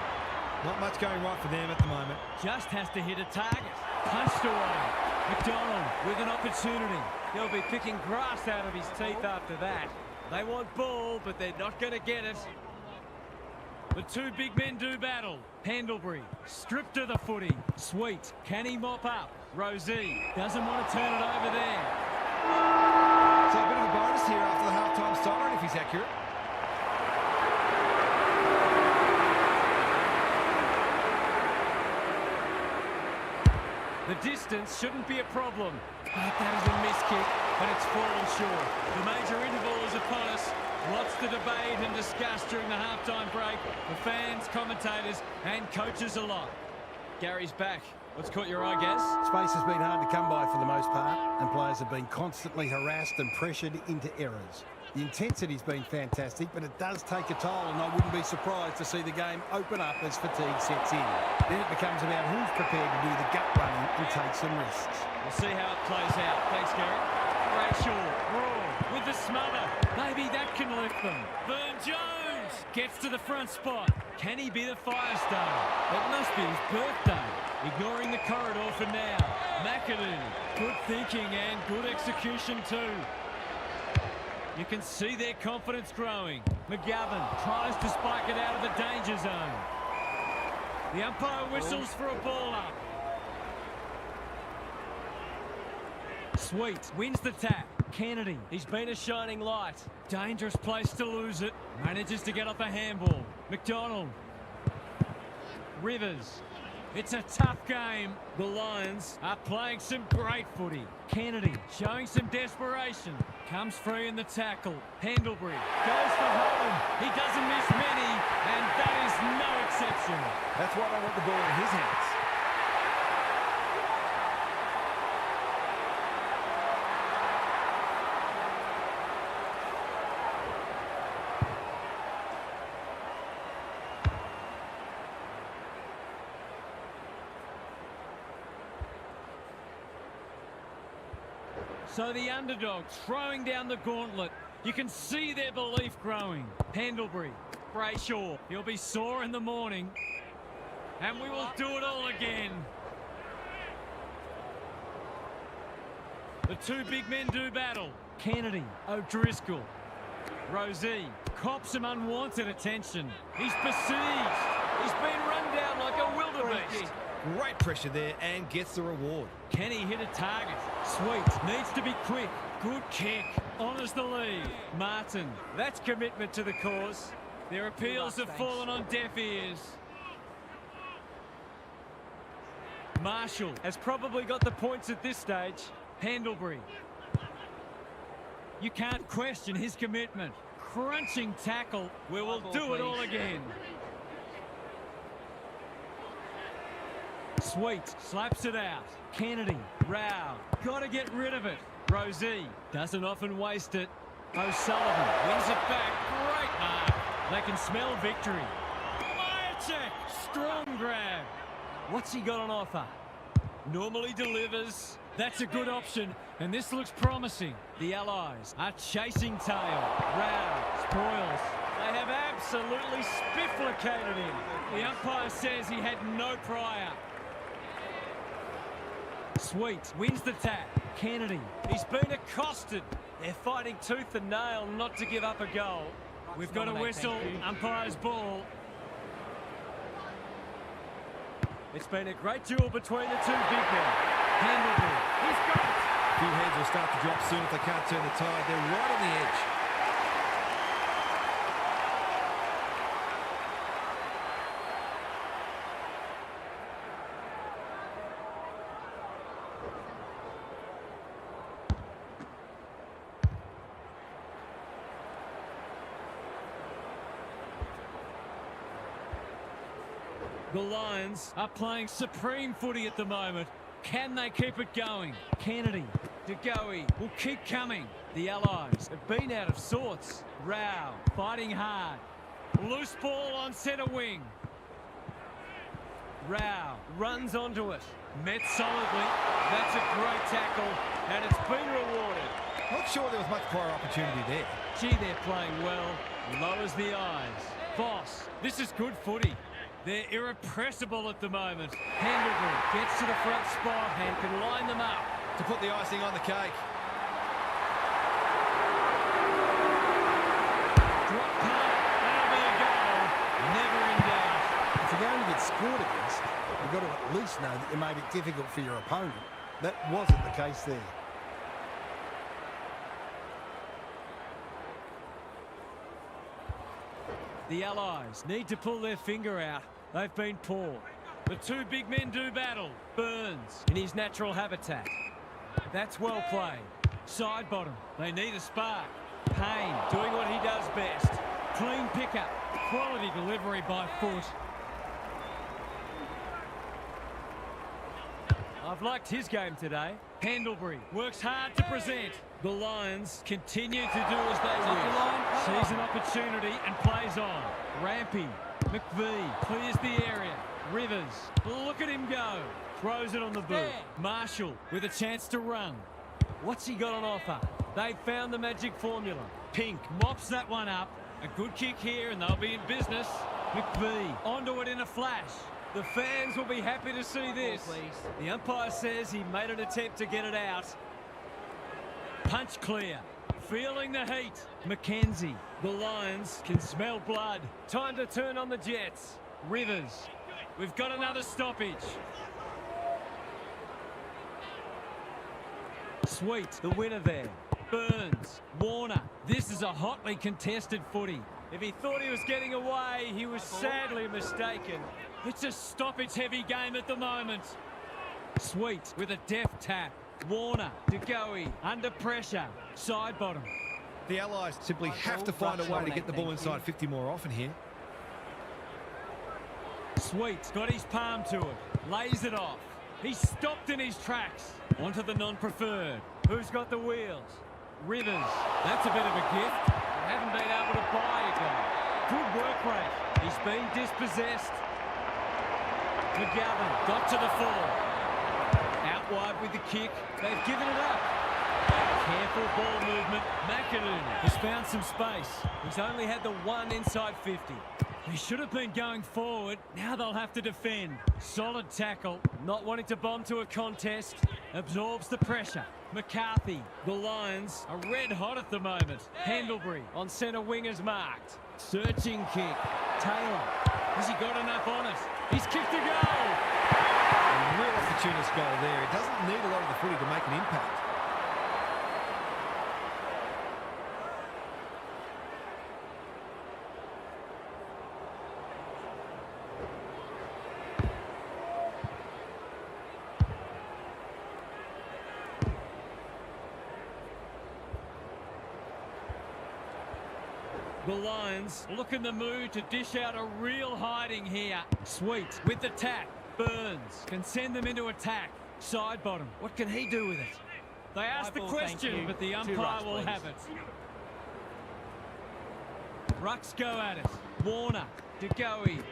Speaker 4: Not much going right for them at the moment.
Speaker 1: Just has to hit a target. Punched away. McDonald with an opportunity. He'll be picking grass out of his teeth after that. They want ball, but they're not going to get it. The two big men do battle. Pendlebury stripped of the footy. Sweet. Can he mop up? Rosie doesn't want to turn it over there.
Speaker 2: So a bit of a bonus here after the half-time siren if he's accurate.
Speaker 1: The distance shouldn't be a problem. But that is a miss kick, but it's fallen short. The major interval is upon us. Lots to debate and discuss during the halftime break. The fans, commentators and coaches alike. Gary's back. What's caught your eye, Gaz?
Speaker 3: Space has been hard to come by for the most part, and players have been constantly harassed and pressured into errors. The intensity's been fantastic, but it does take a toll, and I wouldn't be surprised to see the game open up as fatigue sets in. Then it becomes about who's prepared to do the gut running and take some risks.
Speaker 1: We'll see how it plays out. Thanks, Gary. Brayshaw, Raw with the smother. Maybe that can lift them. Burn-Jones gets to the front spot. Can he be the Firestone? It must be his birthday. Ignoring the corridor for now. McAdoo, good thinking and good execution too. You can see their confidence growing. McGovern tries to spike it out of the danger zone. The umpire whistles for a ball up. Sweet wins the tap. Kennedy, he's been a shining light. Dangerous place to lose it. Manages to get off a handball. McDonald. Rivers. It's a tough game. The Lions are playing some great footy. Kennedy showing some desperation. Comes free in the tackle. Pendlebury goes for home. He doesn't miss many, and that is no exception.
Speaker 4: That's why they want the ball in his hands.
Speaker 1: So the underdogs throwing down the gauntlet. You can see their belief growing. Pendlebury, Brayshaw, he'll be sore in the morning. And we will do it all again. The two big men do battle. Kennedy, O'Driscoll. Rosie cops some unwanted attention. He's besieged. He's been run down like a wildebeest.
Speaker 2: Great pressure there and gets the reward.
Speaker 1: Can he hit a target? Sweet. Needs to be quick. Good kick. Honours the lead. Martin. That's commitment to the cause. Their appeals have fallen on deaf ears. Marshall has probably got the points at this stage. Pendlebury. You can't question his commitment. Crunching tackle. We will do it all again. Sweet, slaps it out. Kennedy, Rao, got to get rid of it. Rosie doesn't often waste it. O'Sullivan wins it back. Great mark. They can smell victory. Myercheck, strong grab. What's he got on offer? Normally delivers. That's a good option, and this looks promising. The Allies are chasing tail. Rao spoils. They have absolutely spifflicated him. The umpire says he had no prior. Sweet wins the tap. Kennedy, he's been accosted. They're fighting tooth and nail not to give up a goal. We've got a whistle. Umpire's ball. It's been a great duel between the two big men. Pendlebury, he's got it.
Speaker 2: A few heads will start to drop soon if they can't turn the tide. They're right on the edge.
Speaker 1: The Lions are playing supreme footy at the moment. Can they keep it going? Kennedy, DeGoey will keep coming. The Allies have been out of sorts. Rao fighting hard. Loose ball on centre wing. Rao runs onto it. Met solidly. That's a great tackle, and it's been rewarded.
Speaker 4: Not sure there was much prior opportunity there.
Speaker 1: Gee, they're playing well. Lowers the eyes. Boss, this is good footy. They're irrepressible at the moment. Pendlebury gets to the front spot and can line them up.
Speaker 2: To put the icing on the cake.
Speaker 1: Drop punt. That'll be a goal. Never in doubt.
Speaker 5: If you're going to get scored against, you've got to at least know that you made it difficult for your opponent. That wasn't the case there.
Speaker 1: The Allies need to pull their finger out. They've been poor. The two big men do battle. Burns in his natural habitat. That's well played. Side bottom. They need a spark. Payne doing what he does best. Clean pickup. Quality delivery by foot. I've liked his game today. Pendlebury works hard to present. The Lions continue to do as they wish. Sees an opportunity and plays on. Rampy. McVee clears the area. Rivers. Look at him go. Throws it on the boot. Marshall with a chance to run. What's he got on offer? They've found the magic formula. Pink mops that one up. A good kick here and they'll be in business. McVee onto it in a flash. The fans will be happy to see this. The umpire says he made an attempt to get it out. Punch clear. Feeling the heat. Mackenzie. The Lions can smell blood. Time to turn on the Jets. Rivers. We've got another stoppage. Sweet, the winner there. Burns. Warner. This is a hotly contested footy. If he thought he was getting away, he was sadly mistaken. It's a stoppage-heavy game at the moment. Sweet with a deft tap. Warner, DeGoey, under pressure. Side bottom.
Speaker 2: The Allies simply have to find a way to get the ball inside 50 more often here.
Speaker 1: Sweet, got his palm to it. Lays it off. He's stopped in his tracks. Onto the non-preferred. Who's got the wheels? Rivers. That's a bit of a gift. They haven't been able to buy a goal. Good work rate. He's been dispossessed. McGovern got to the fore. Out wide with the kick. They've given it up. Careful ball movement. McInerney has found some space. He's only had the one inside 50. He should have been going forward. Now they'll have to defend. Solid tackle. Not wanting to bomb to a contest. Absorbs the pressure. McCarthy. The Lions are red hot at the moment. Pendlebury on centre wing is marked. Searching kick. Taylor. Has he got enough on it? He's kicked a goal.
Speaker 2: A real opportunist goal there. It doesn't need a lot of the footy to make an impact.
Speaker 1: The Lions look in the mood to dish out a real hiding here. Sweet with the tap. Burns can send them into attack. Side bottom. What can he do with it? They asked the question, but the umpire will have it. Rucks go at it. Warner. DeGoey.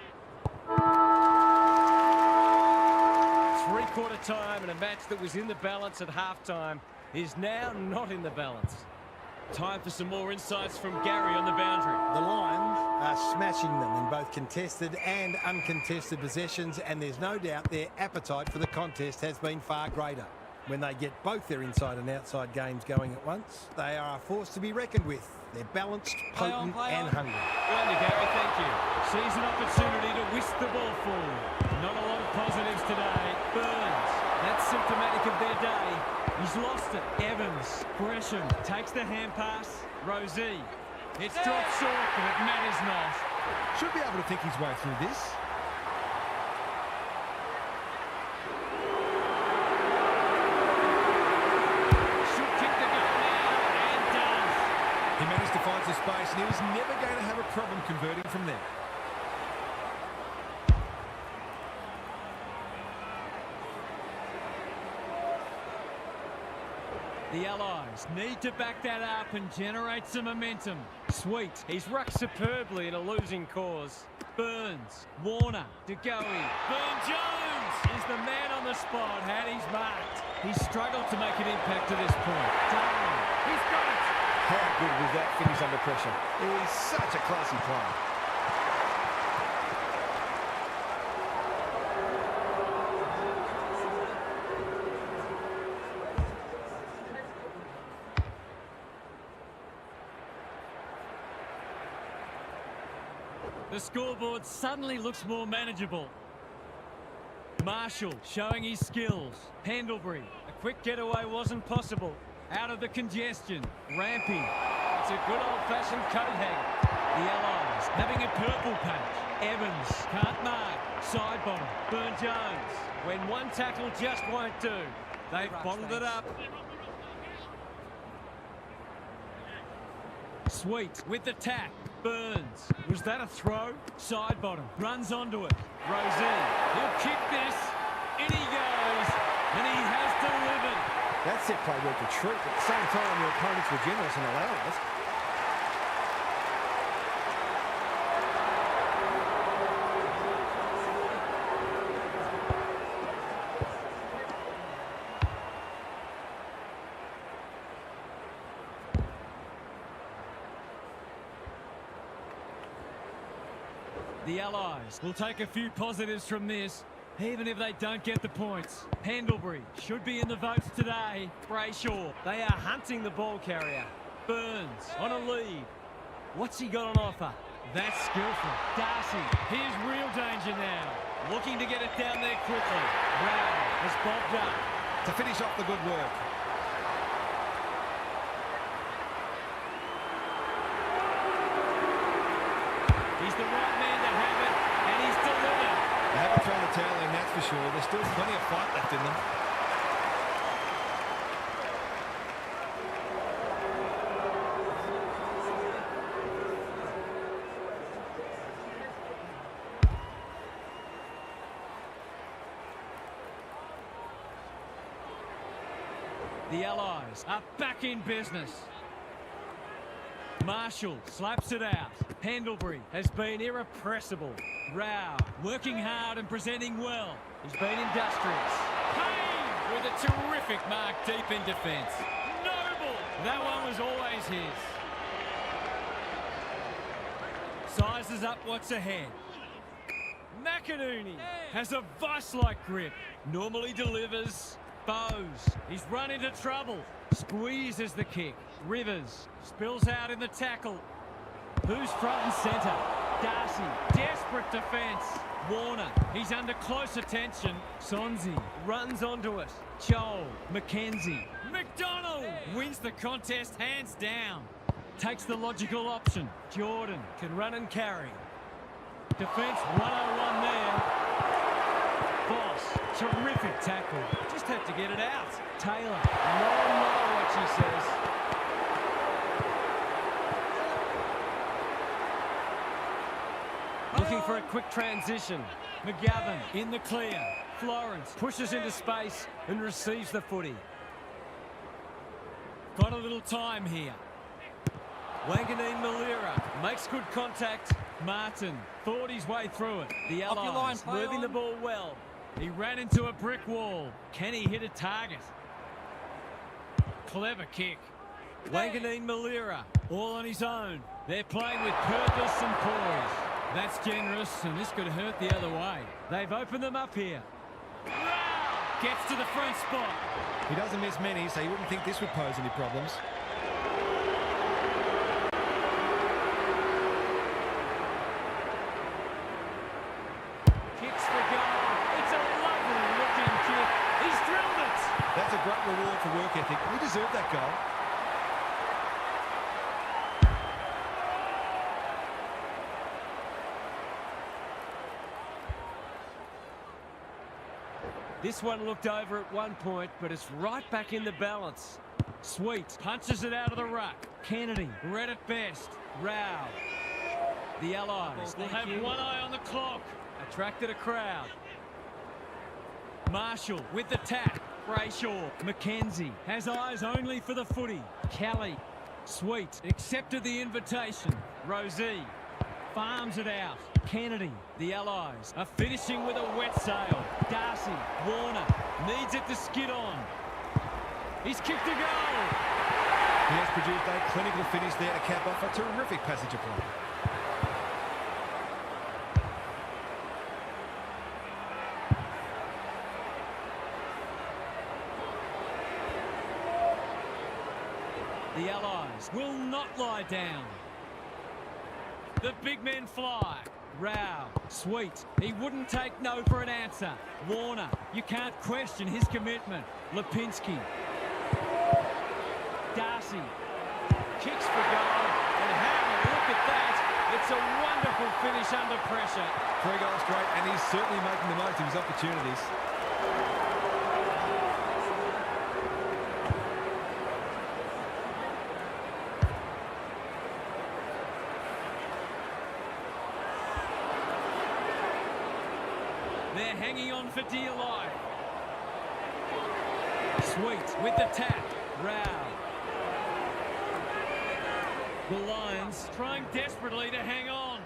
Speaker 1: Three-quarter time and a match that was in the balance at halftime is now not in the balance. Time for some more insights from Gary on the boundary.
Speaker 5: The Lions are smashing them in both contested and uncontested possessions, and there's no doubt their appetite for the contest has been far greater. When they get both their inside and outside games going at once, they are a force to be reckoned with. They're balanced, potent and hungry.
Speaker 1: Well, Gary, thank you. Sees an opportunity to whisk the ball forward. Not a lot of positives today. Burns. That's symptomatic of their day. He's lost it. Evans. Gresham takes the hand pass. Rosie. It's dropped short, but it matters not.
Speaker 2: Should be able to think his way through this.
Speaker 1: Should kick the goal now, and does.
Speaker 2: He managed to find some space, and he was never going to have a problem converting from there.
Speaker 1: The Allies need to back that up and generate some momentum. Sweet. He's rucked superbly in a losing cause. Burns. Warner. DeGoey. Burn-Jones is the man on the spot. Had he's marked. He's struggled to make an impact to this point. Darwin. He's got
Speaker 4: How good was that finish under pressure?
Speaker 2: He's such a classy player.
Speaker 1: The scoreboard suddenly looks more manageable. Marshall showing his skills. Pendlebury. A quick getaway wasn't possible. Out of the congestion. Rampy. It's a good old-fashioned coat hang. The Allies having a purple patch. Evans can't mark. Side bottom. Burn-Jones. When one tackle just won't do. They've bottled it up. Sweet with the tack. Burns. Was that a throw? Side bottom. Runs onto it. Rosie. He'll kick this. In he goes. And he has delivered.
Speaker 4: That set play worked a treat. At the same time, your opponents were generous in allowing it.
Speaker 1: The Allies will take a few positives from this, even if they don't get the points. Pendlebury should be in the votes today. Brayshaw, they are hunting the ball carrier. Burns on a lead. What's he got on offer? That's skillful. Darcy, here's real danger now. Looking to get it down there quickly. Rao has bobbed up.
Speaker 2: To finish off the good work.
Speaker 1: He's the right man to have it, and he's delivered.
Speaker 2: They haven't thrown the towel in, that's for sure. There's still plenty of fight left in them.
Speaker 1: The Allies are back in business. Marshall slaps it out. Pendlebury has been irrepressible. Rao working hard and presenting well. He's been industrious. Payne with a terrific mark deep in defence. Noble! That one was always his. Sizes up what's ahead. McInerney has a vice-like grip. Normally delivers. Bowes, he's run into trouble. Squeezes the kick. Rivers spills out in the tackle. Who's front and centre? Darcy, desperate defence. Warner, he's under close attention. Sonzi runs onto it. Chol, McKenzie. McDonald wins the contest hands down. Takes the logical option. Jordan can run and carry. Defence 101 there. Boss, terrific tackle. Just had to get it out. Taylor, no, what she says. Looking for a quick transition. McGavin in the clear. Florence pushes into space and receives the footy. Got a little time here. Wanganeen Malira makes good contact. Martin thought his way through it. The Allies moving the ball well. He ran into a brick wall. Can he hit a target? Clever kick. Wanganeen Malira all on his own. They're playing with purpose and poise. That's generous, and this could hurt the other way. They've opened them up here. Gets to the front spot.
Speaker 2: He doesn't miss many, so you wouldn't think this would pose any problems.
Speaker 1: Kicks for goal. It's a lovely looking kick. He's drilled it.
Speaker 2: That's a great reward for work ethic. He deserved that goal.
Speaker 1: This one looked over at one point, but it's right back in the balance. Sweet punches it out of the ruck. Kennedy read it best. Rao. The Allies will have one eye on the clock. Attracted a crowd. Marshall with the tap. Brayshaw. McKenzie has eyes only for the footy. Kelly. Sweet accepted the invitation. Rosie farms it out. Kennedy, the Allies are finishing with a wet sail. Darcy, Warner needs it to skid on. He's kicked a goal.
Speaker 2: He has produced a clinical finish there to cap off a terrific passage of play.
Speaker 1: The Allies will not lie down. The big men fly. Rao, Sweet, he wouldn't take no for an answer. Warner, you can't question his commitment. Lipinski. Darcy. Kicks for goal. And have a look at that. It's a wonderful finish under pressure.
Speaker 2: 3 goals straight, and he's certainly making the most of his opportunities.
Speaker 1: They're hanging on for dear life. Sweet with the tap. Rao. The Lions trying desperately to hang on.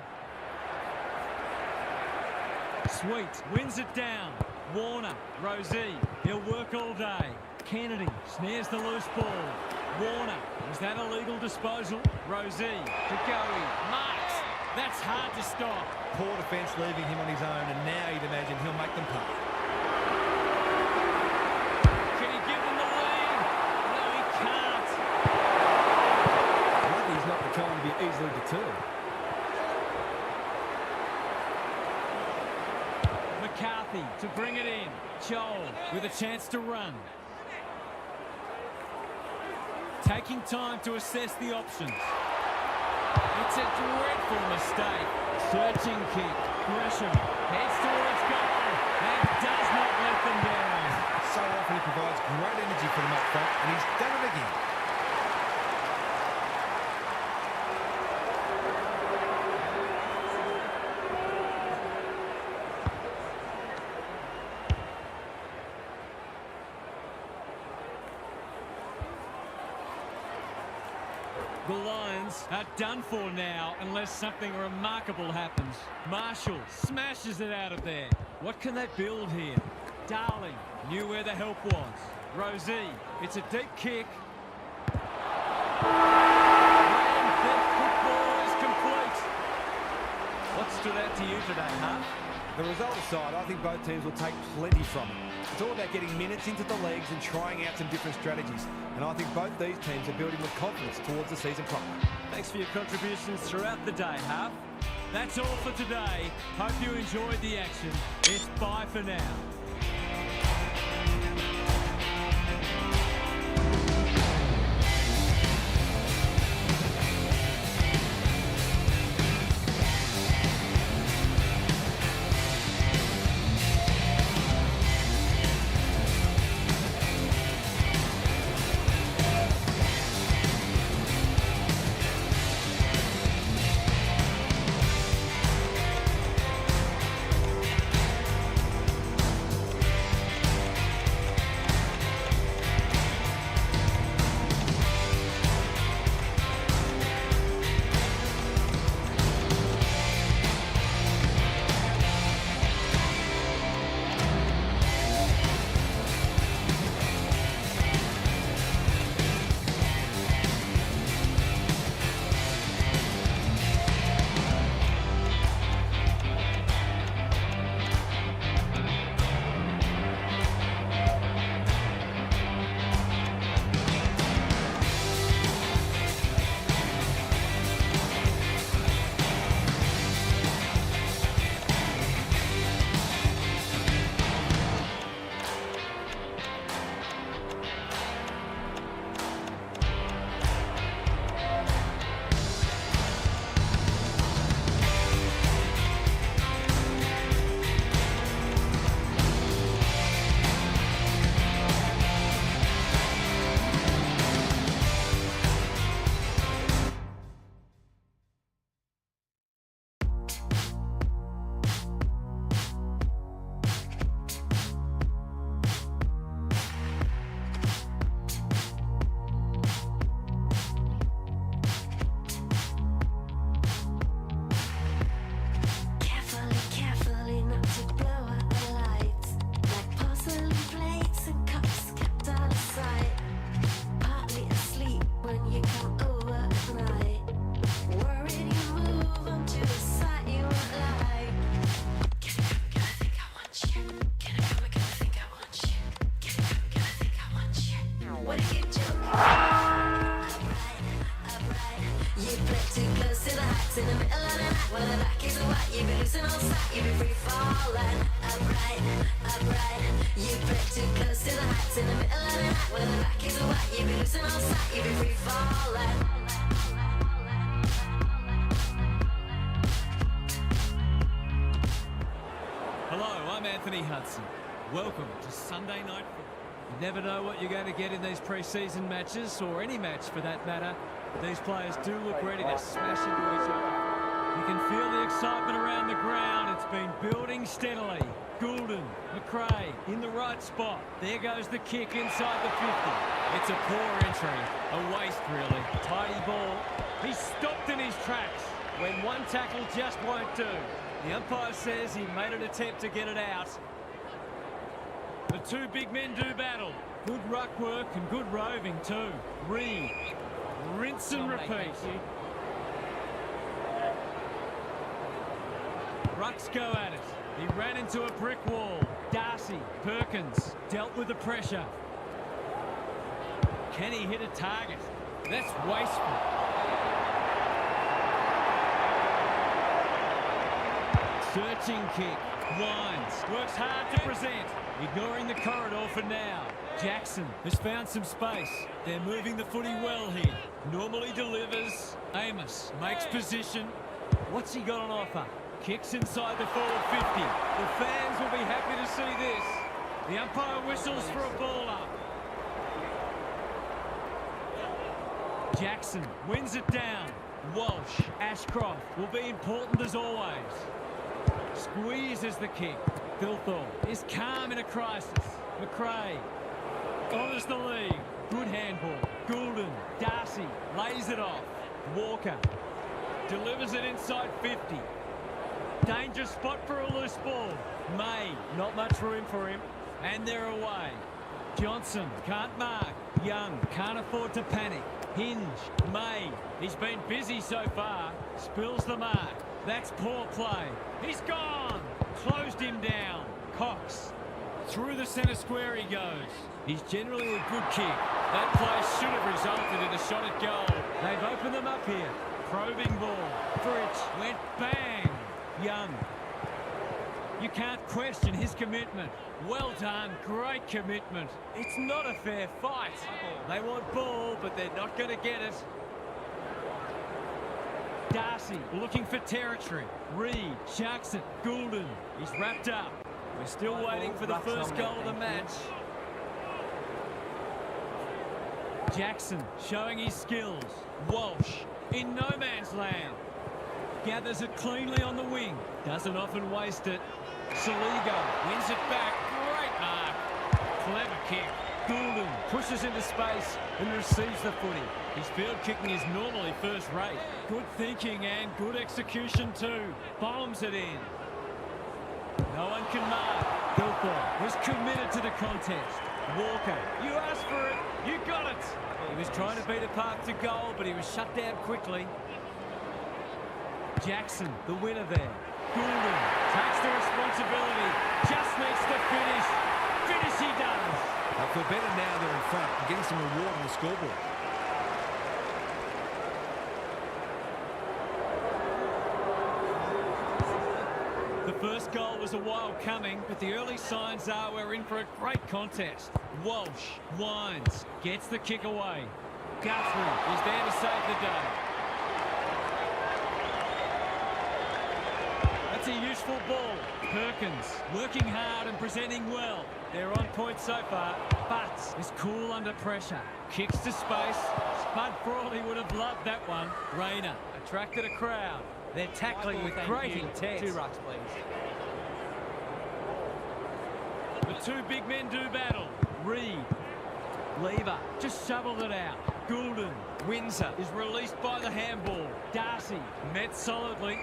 Speaker 1: Sweet wins it down. Warner, Rosie, he'll work all day. Kennedy snares the loose ball. Warner, was that a legal disposal? Rosie, to Goey, marks. That's hard to stop.
Speaker 2: Poor defence leaving him on his own, and now you'd imagine he'll make them pay.
Speaker 1: Can he give them the lead? No, he can't.
Speaker 4: Lucky's not the kind to be easily deterred.
Speaker 1: McCarthy to bring it in. Joel with a chance to run. Taking time to assess the options. It's a dreadful mistake. Searching kick. Gresham heads towards goal and does not let them down.
Speaker 2: So often he provides great energy for them up front, and he's done it again.
Speaker 1: The Lions are done for now unless something remarkable happens. Marshall smashes it out of there. What can they build here? Darling knew where the help was. Rosie, it's a deep kick. And the football is complete. What stood out to you today, huh?
Speaker 4: The result aside, I think both teams will take plenty from it. It's all about getting minutes into the leagues and trying out some different strategies. And I think both these teams are building with confidence towards the season proper.
Speaker 1: Thanks for your contributions throughout the day, Huff. That's all for today. Hope you enjoyed the action. It's bye for now.
Speaker 6: heights in the middle of the night. When the back is white, you be losing all sight. You be free falling, upright, upright. You play too close to the heights in the middle of the night. When the back is white, you be losing all sight. You be free falling.
Speaker 1: Hello, I'm Anthony Hudson. Welcome to Sunday Night Football. You never know what you're going to get in these pre-season matches, or any match for that matter. These players do look ready to smash into each other. You can feel the excitement around the ground. It's been building steadily. Goulden, McRae in the right spot. There goes the kick inside the 50. It's a poor entry. A waste, really. Tidy ball. He's stopped in his tracks when one tackle just won't do. The umpire says he made an attempt to get it out. The two big men do battle. Good ruck work and good roving too. Reed. Rinse and repeat. Rucks go at it. He ran into a brick wall. Darcy, Perkins, dealt with the pressure. Can he hit a target? That's wasteful. Searching kick. Winds. Works hard to present. Ignoring the corridor for now. Jackson has found some space. They're moving the footy well here. Normally delivers. Amos makes position. What's he got on offer? Kicks inside the forward 50. The fans will be happy to see this. The umpire whistles for a ball up. Jackson wins it down. Walsh, Ashcroft will be important as always. Squeezes the kick. Thilthorpe is calm in a crisis. McRae honours the lead. Good handball. Goulden, Darcy lays it off. Walker delivers it inside 50. Danger spot for a loose ball. May, not much room for him. And they're away. Johnson can't mark. Young can't afford to panic. Hinge, May, he's been busy so far. Spills the mark. That's poor play. He's gone. Closed him down. Cox. Through the centre square he goes. He's generally a good kick. That play should have resulted in a shot at goal. They've opened them up here. Probing ball. Fritsch went bang. Young. You can't question his commitment. Well done. Great commitment. It's not a fair fight. They want ball, but they're not going to get it. Darcy looking for territory. Reed sharks it. Goulden. He's wrapped up. We're still waiting for the first goal of the match. Jackson showing his skills. Walsh in no man's land. Gathers it cleanly on the wing. Doesn't often waste it. Saligo wins it back. Great mark. Clever kick. Goulden pushes into space and receives the footy. His field kicking is normally first rate. Good thinking and good execution too. Bombs it in. No one can mark. Thilthorpe was committed to the contest. Walker, you asked for it, you got it. He was trying to beat a path to goal, but he was shut down quickly. Jackson, the winner there. Goulden takes the responsibility. Just needs to finish. Finish he does.
Speaker 2: I feel better now they're in front and getting some reward on the scoreboard.
Speaker 1: The first goal was a while coming, but the early signs are we're in for a great contest. Walsh winds, gets the kick away. Guthrie is there to save the day. That's a useful ball. Perkins working hard and presenting well. They're on point so far. Butts is cool under pressure. Kicks to space. Spud Frawley would have loved that one. Rayner attracted a crowd. They're tackling with great intent.
Speaker 7: 2 rucks, please.
Speaker 1: The two big men do battle. Reed. Lever just shoveled it out. Goulden. Windsor is released by the handball. Darcy met solidly.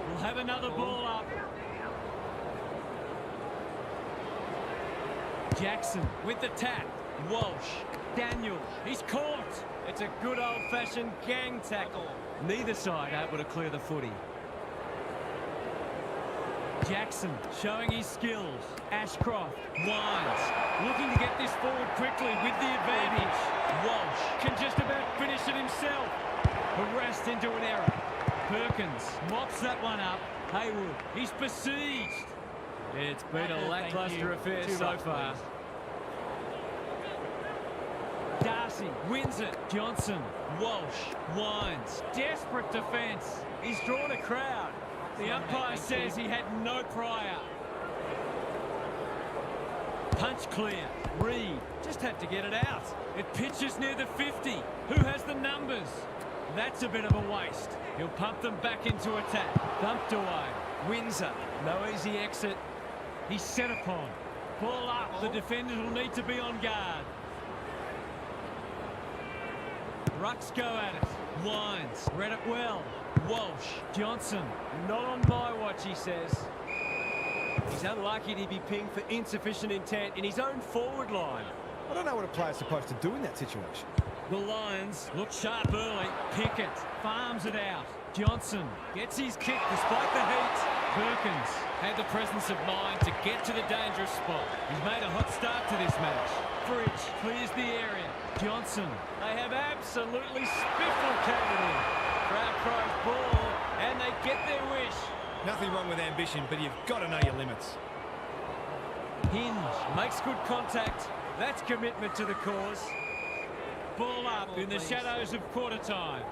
Speaker 1: We'll have another ball up. Jackson with the tap. Walsh. Daniel. He's caught. It's a good old-fashioned gang tackle. Neither side able to clear the footy. Jackson showing his skills. Ashcroft winds. Looking to get this forward quickly with the advantage. Walsh can just about finish it himself. Harassed into an error. Perkins mops that one up. Haywood, he's besieged. It's been a lacklustre affair so far. Darcy wins it. Johnson, Walsh, Wines. Desperate defence. He's drawn a crowd. The umpire says he had no prior. Punch clear. Reed just had to get it out. It pitches near the 50. Who has the numbers? That's a bit of a waste. He'll pump them back into attack. Dumped away. Windsor. No easy exit. He's set upon. Ball up. The defenders will need to be on guard. Rucks go at it. Wines. Read it well. Walsh. Johnson. Not on my watch, he says. He's unlucky to be pinged for insufficient intent in his own forward line.
Speaker 4: I don't know what a player's supposed to do in that situation.
Speaker 1: The Lions look sharp early. Pickett farms it out. Johnson gets his kick despite the heat. Perkins had the presence of mind to get to the dangerous spot. He's made a hot start to this match. Fridge clears the area. Johnson, they have absolutely spiffle-coated him. Crowd cries ball, and they get their wish.
Speaker 4: Nothing wrong with ambition, but you've got to know your limits.
Speaker 1: Hinge makes good contact. That's commitment to the cause. Ball up in the shadows of quarter time.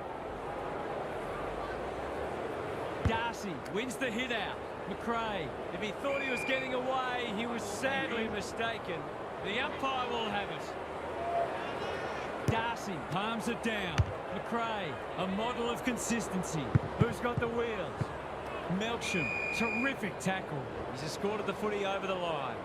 Speaker 1: Darcy wins the hit out. McRae, if he thought he was getting away, he was sadly mistaken. The umpire will have it. Darcy palms it down. McRae, a model of consistency. Who's got the wheels? Melksham, terrific tackle. He's escorted the footy over the line.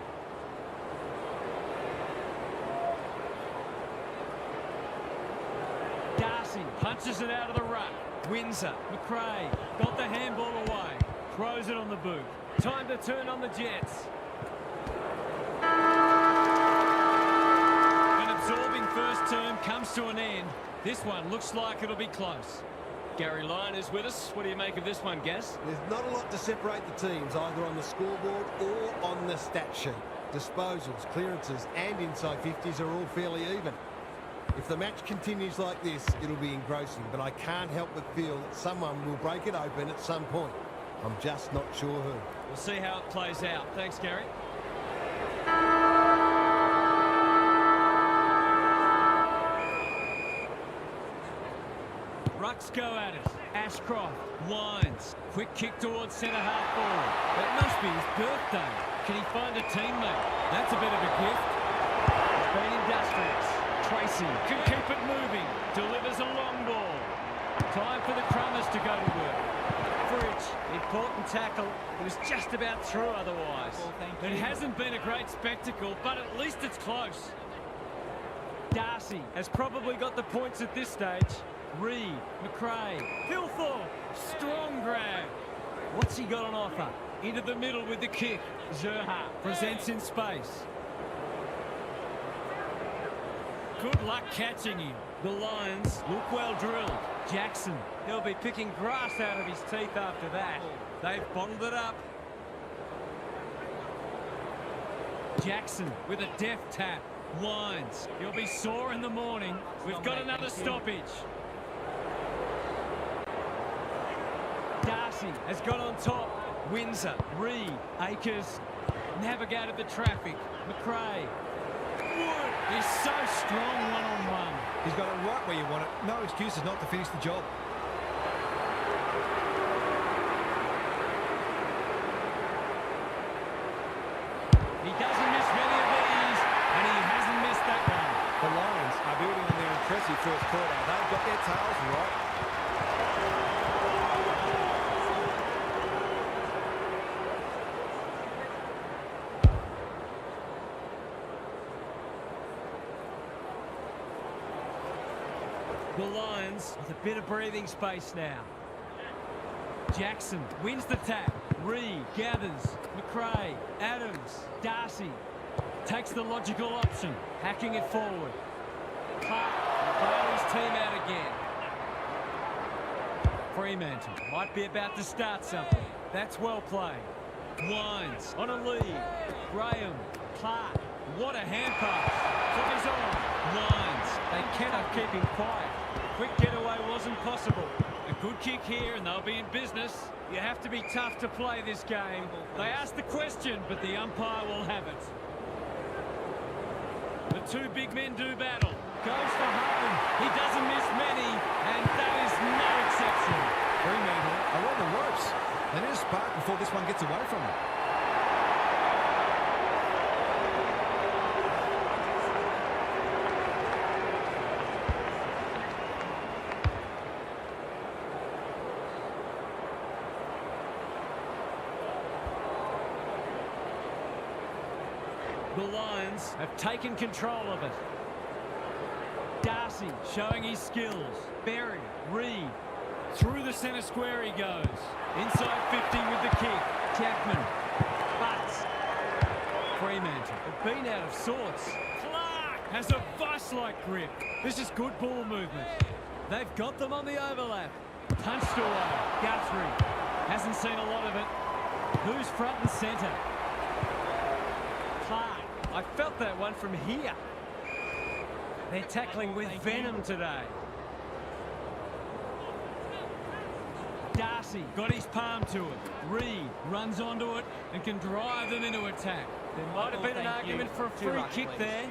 Speaker 1: Darcy punches it out of the ruck. Windsor, McRae, got the handball away. Throws it on the boot. Time to turn on the Jets. An absorbing first term comes to an end. This one looks like it'll be close. Gary Lyon is with us. What do you make of this one, Gas?
Speaker 3: There's not a lot to separate the teams, either on the scoreboard or on the stat sheet. Disposals, clearances and inside 50s are all fairly even. If the match continues like this, it'll be engrossing, but I can't help but feel that someone will break it open at some point. I'm just not sure who.
Speaker 1: We'll see how it plays out. Thanks, Gary. Rucks go at it. Ashcroft, Wines. Quick kick towards centre-half forward. That must be his birthday. Can he find a teammate? That's a bit of a gift. He's been industrious. Tracy can keep it moving. Delivers a long ball. Time for the Crummers to go to work. Fridge, important tackle. It was just about through otherwise. It hasn't been a great spectacle, but at least it's close. Darcy has probably got the points at this stage. Reed, McRae, Hilthorpe, strong grab. What's he got on offer? Into the middle with the kick. Zerha presents in space. Good luck catching him. The Lions look well drilled. Jackson, he'll be picking grass out of his teeth after that. They've bottled it up. Jackson with a deft tap. Wines, he'll be sore in the morning. We've got another stoppage. Darcy has got on top. Windsor, Reed, Akers navigated the traffic. McRae. Wood is so strong one-on-one.
Speaker 2: He's got it right where you want it. No excuses not to finish the job.
Speaker 1: He doesn't miss many of these, and he hasn't missed that one.
Speaker 4: The Lions are building on their impressive first quarter. They've got their tails right.
Speaker 1: The Lions with a bit of breathing space now. Jackson wins the tap. Reed gathers. McRae, Adams, Darcy takes the logical option, hacking it forward. Clark will bail his team out again. Fremantle might be about to start something. That's well played. Wines on a lead. Graham, Clark, what a hand pass. Flies on. Wines, they cannot keep him quiet. Quick getaway wasn't possible. A Good kick here and they'll be in business. You have to be tough to play this game. They asked the question, but the umpire will have it. The two big men do battle. Goes for home. He doesn't miss many, and that is no exception.
Speaker 2: Fremantle are on the ropes. They need a spark before this one gets away from them.
Speaker 1: The Lions have taken control of it. Darcy showing his skills. Berry, Reed. Through the centre square he goes. Inside 50 with the kick. Jackman. Butts. Fremantle have been out of sorts. Clark has a vice-like grip. This is good ball movement. They've got them on the overlap. Punched away. Guthrie. Hasn't seen a lot of it. Who's front and centre? Clark. I felt that one from here. They're tackling with venom today. Darcy got his palm to it. Reed runs onto it and can drive them into attack. There might have been an argument for a free kick there.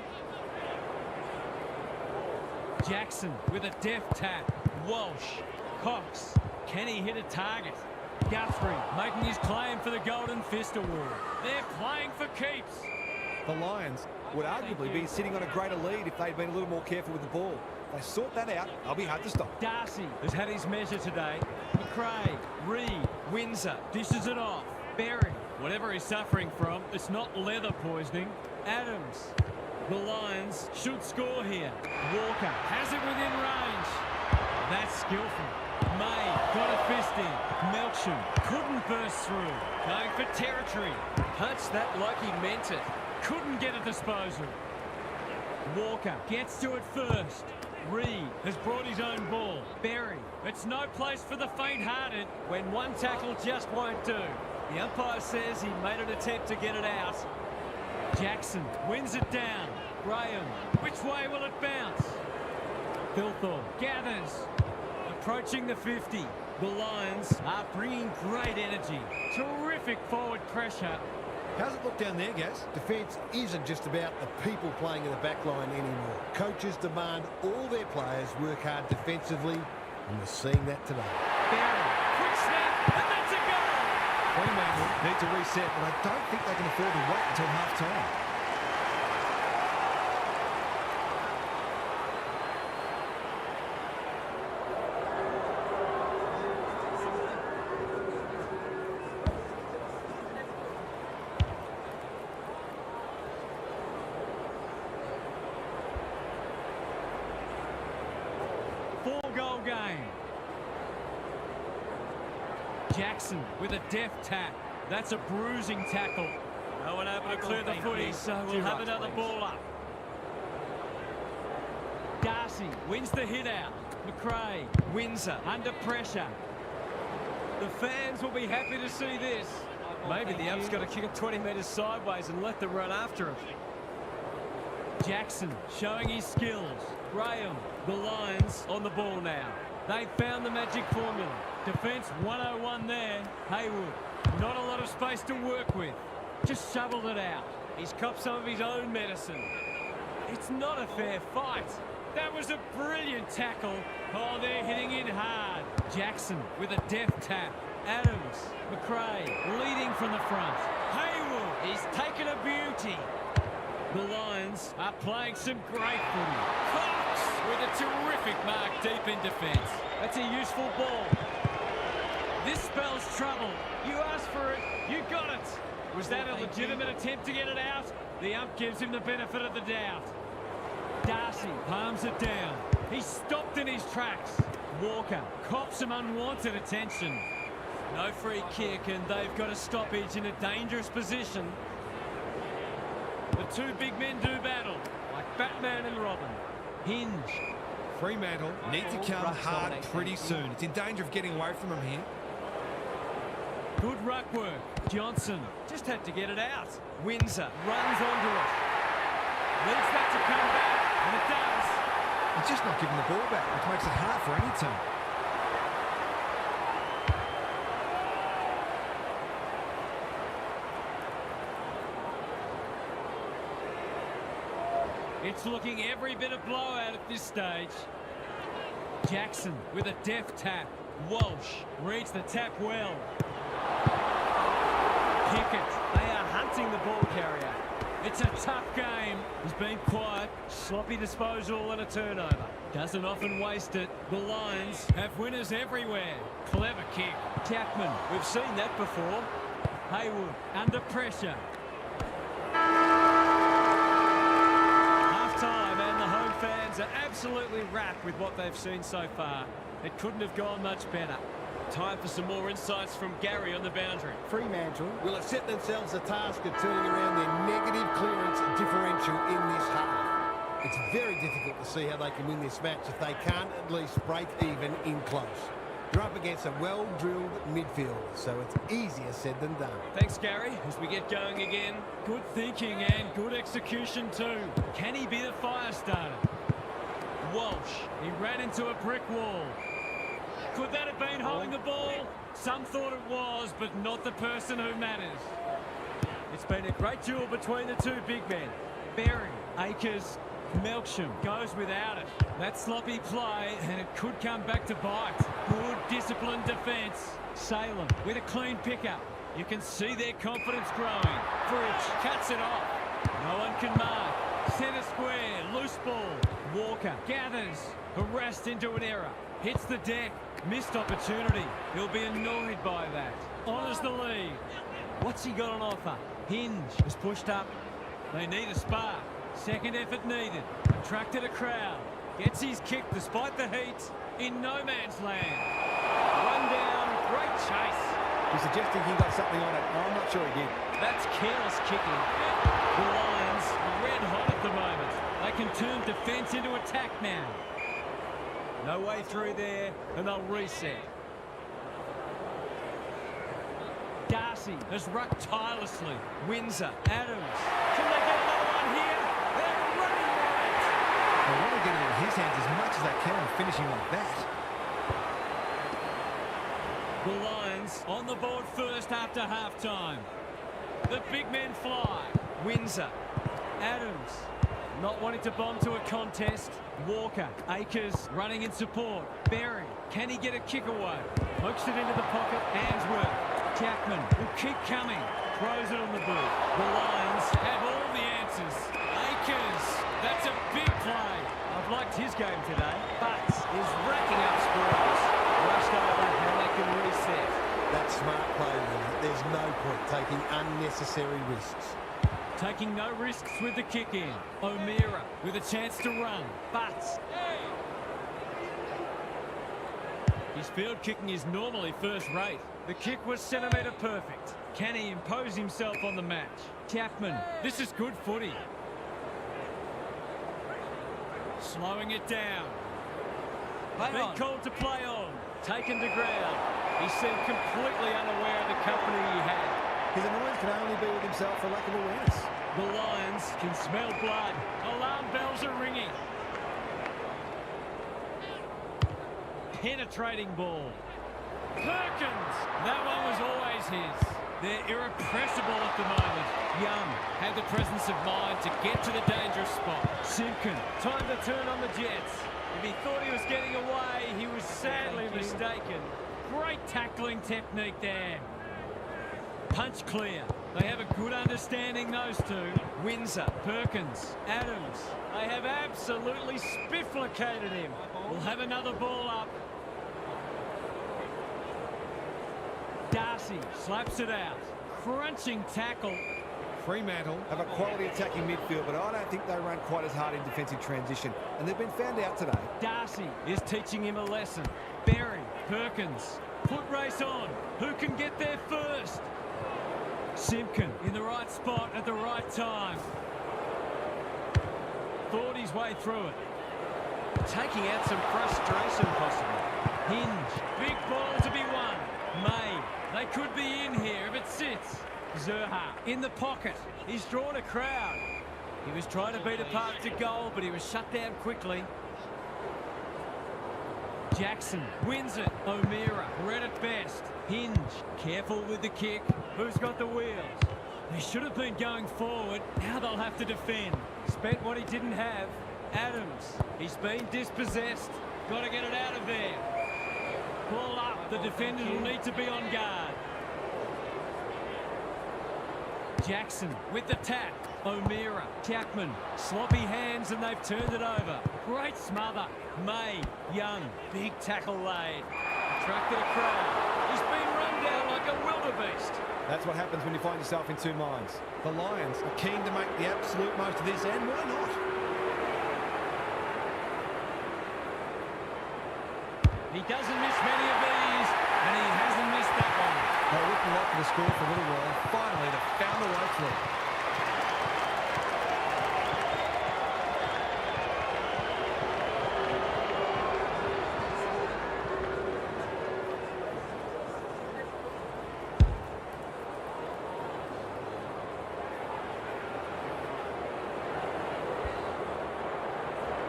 Speaker 1: Jackson with a deft tap. Walsh. Cox. Can he hit a target? Guthrie making his claim for the Golden Fist Award. They're playing for keeps.
Speaker 4: The Lions would arguably be sitting on a greater lead if they'd been a little more careful with the ball. If they sort that out, they'll be hard to stop.
Speaker 1: Darcy has had his measure today. McRae, Reed, Windsor, dishes it off. Berry, whatever he's suffering from, it's not leather poisoning. Adams, the Lions should score here. Walker has it within range. That's skillful. May got a fist in. Melksham couldn't burst through. Going for territory. Punched that like he meant it. Couldn't get a disposal. Walker gets to it first. Reed has brought his own ball. Berry, it's no place for the faint-hearted when one tackle just won't do. The umpire says he made an attempt to get it out. Jackson wins it down. Graham, which way will it bounce? Thilthorpe gathers. Approaching the 50. The Lions are bringing great energy. Terrific forward pressure.
Speaker 2: How's it look down there, Gaz?
Speaker 3: Defence isn't just about the people playing in the back line anymore. Coaches demand all their players work hard defensively, and we're seeing that today.
Speaker 1: Berry, quick snap, and that's a goal!
Speaker 2: Fremantle need to reset, but I don't think they can afford to wait until half-time.
Speaker 1: Four-goal game. Jackson with a deft tap. That's a bruising tackle. No one able to clear the footy, so we'll have another ball up. Darcy wins the hit out. McRae, Windsor under pressure. The fans will be happy to see this. Maybe the ump's got to kick it 20 metres sideways and let them run after him. Jackson showing his skills. Graham, the Lions on the ball now. They've found the magic formula. Defence 101 there. Haywood, not a lot of space to work with. Just shoveled it out. He's copped some of his own medicine. It's not a fair fight. That was a brilliant tackle. Oh, they're hitting in hard. Jackson with a deft tap. Adams, McRae leading from the front. Haywood, he's taken a beauty. The Lions are playing some great footy. Cox with a terrific mark deep in defence. That's a useful ball. This spells trouble. You asked for it, you got it. Was that a legitimate attempt to get it out? The ump gives him the benefit of the doubt. Darcy palms it down. He's stopped in his tracks. Walker cops some unwanted attention. No free kick, and they've got a stoppage in a dangerous position. The two big men do battle, like Batman and Robin. Hinge.
Speaker 2: Fremantle need to come hard pretty soon. It's in danger of getting away from them here.
Speaker 1: Good ruck work. Johnson just had to get it out. Windsor runs onto it. Needs that to come back, and it does.
Speaker 2: He's just not giving the ball back, which makes it hard for any team.
Speaker 1: It's looking every bit of blowout at this stage. Jackson with a deft tap. Walsh reads the tap well. Pickett, they are hunting the ball carrier. It's a tough game. He's been quiet, sloppy disposal and a turnover. Doesn't often waste it. The Lions have winners everywhere. Clever kick. Chapman, we've seen that before. Haywood under pressure. Half-time and the home fans are absolutely wrapped with what they've seen so far. It couldn't have gone much better. Time for some more insights from Gary on the boundary.
Speaker 3: Fremantle will have set themselves the task of turning around their negative clearance differential in this half. It's very difficult to see how they can win this match if they can't at least break even in close. They're up against a well-drilled midfield, so it's easier said than done.
Speaker 1: Thanks, Gary. As we get going again, good thinking and good execution too. Can he be the fire starter? Walsh, he ran into a brick wall. Could that have been holding the ball? Some thought it was, but not the person who matters. It's been a great duel between the two big men. Berry, Akers, Melksham goes without it. That sloppy play, and it could come back to bite. Good disciplined defence. Salem with a clean pickup. You can see their confidence growing. Fridge cuts it off. No one can mark. Centre square, loose ball. Walker gathers, harassed into an error. Hits the deck. Missed opportunity. He'll be annoyed by that. Honours the lead. What's he got on offer? Hinge is pushed up. They need a spark. Second effort needed. Attracted a crowd. Gets his kick despite the heat. In no man's land. One down. Great chase.
Speaker 4: He's suggesting he got something on it. I'm not sure he did.
Speaker 1: That's careless kicking. The Lions are red hot at the moment. They can turn defence into attack now. No way through there, and they'll reset. Darcy has rucked tirelessly. Windsor, Adams. Can they get another one here? They're running right.
Speaker 2: They want to get it in his hands as much as they can and finishing like that.
Speaker 1: The Lions on the board first after half-time. The big men fly. Windsor, Adams. Not wanting to bomb to a contest. Walker, Akers running in support. Berry, can he get a kick away? Hooks it into the pocket. Answorth, Chapman will keep coming. Throws it on the boot. The Lions have all the answers. Akers, that's a big play. I've liked his game today. Butts is racking up scores. Rushed over and they can reset.
Speaker 3: That's smart play, really. There's no point taking unnecessary risks.
Speaker 1: Taking no risks with the kick in. O'Meara with a chance to run. Butts. His field kicking is normally first rate. The kick was centimetre perfect. Can he impose himself on the match? Chapman, this is good footy. Slowing it down. Big call to play on. Taken to ground. He seemed completely unaware of the company he had.
Speaker 4: His annoyance can only be with himself for lack of awareness.
Speaker 1: The Lions can smell blood. Alarm bells are ringing. Penetrating ball. Perkins. That one was always his. They're irrepressible at the moment. Young had the presence of mind to get to the dangerous spot. Simpkin, time to turn on the Jets. If he thought he was getting away, he was sadly mistaken. Great tackling technique there. Punch clear. They have a good understanding, those two. Windsor, Perkins, Adams. They have absolutely spifflicated him. We'll have another ball up. Darcy slaps it out. Crunching tackle.
Speaker 2: Fremantle
Speaker 4: Have a quality attacking midfield, but I don't think they run quite as hard in defensive transition. And they've been found out today.
Speaker 1: Darcy is teaching him a lesson. Berry, Perkins. Foot race on. Who can get there first? Simpkin in the right spot at the right time. Thought his way through it. Taking out some frustration possibly. Hinge. Big ball to be won. May. They could be in here if it sits. Zerha in the pocket. He's drawn a crowd. He was trying to beat a path to goal, but he was shut down quickly. Jackson wins it. O'Meara read it best. Hinge careful with the kick. Who's got the wheels? They should have been going forward. Now they'll have to defend. spent what he didn't have. Adams, he's been dispossessed. Got to get it out of there. Ball up. The defender will need to be on guard. Jackson with the tap. O'Meara, Chapman, sloppy hands and they've turned it over. Great smother. May, Young, big tackle laid. Attracted a crowd. He's been run down like a wildebeest.
Speaker 4: That's what happens when you find yourself in two minds.
Speaker 2: The Lions are keen to make the absolute most of this, and why not?
Speaker 1: He doesn't miss many of these, and he hasn't missed that one.
Speaker 2: They were looking like for the score for a little while. Finally, they found a way through.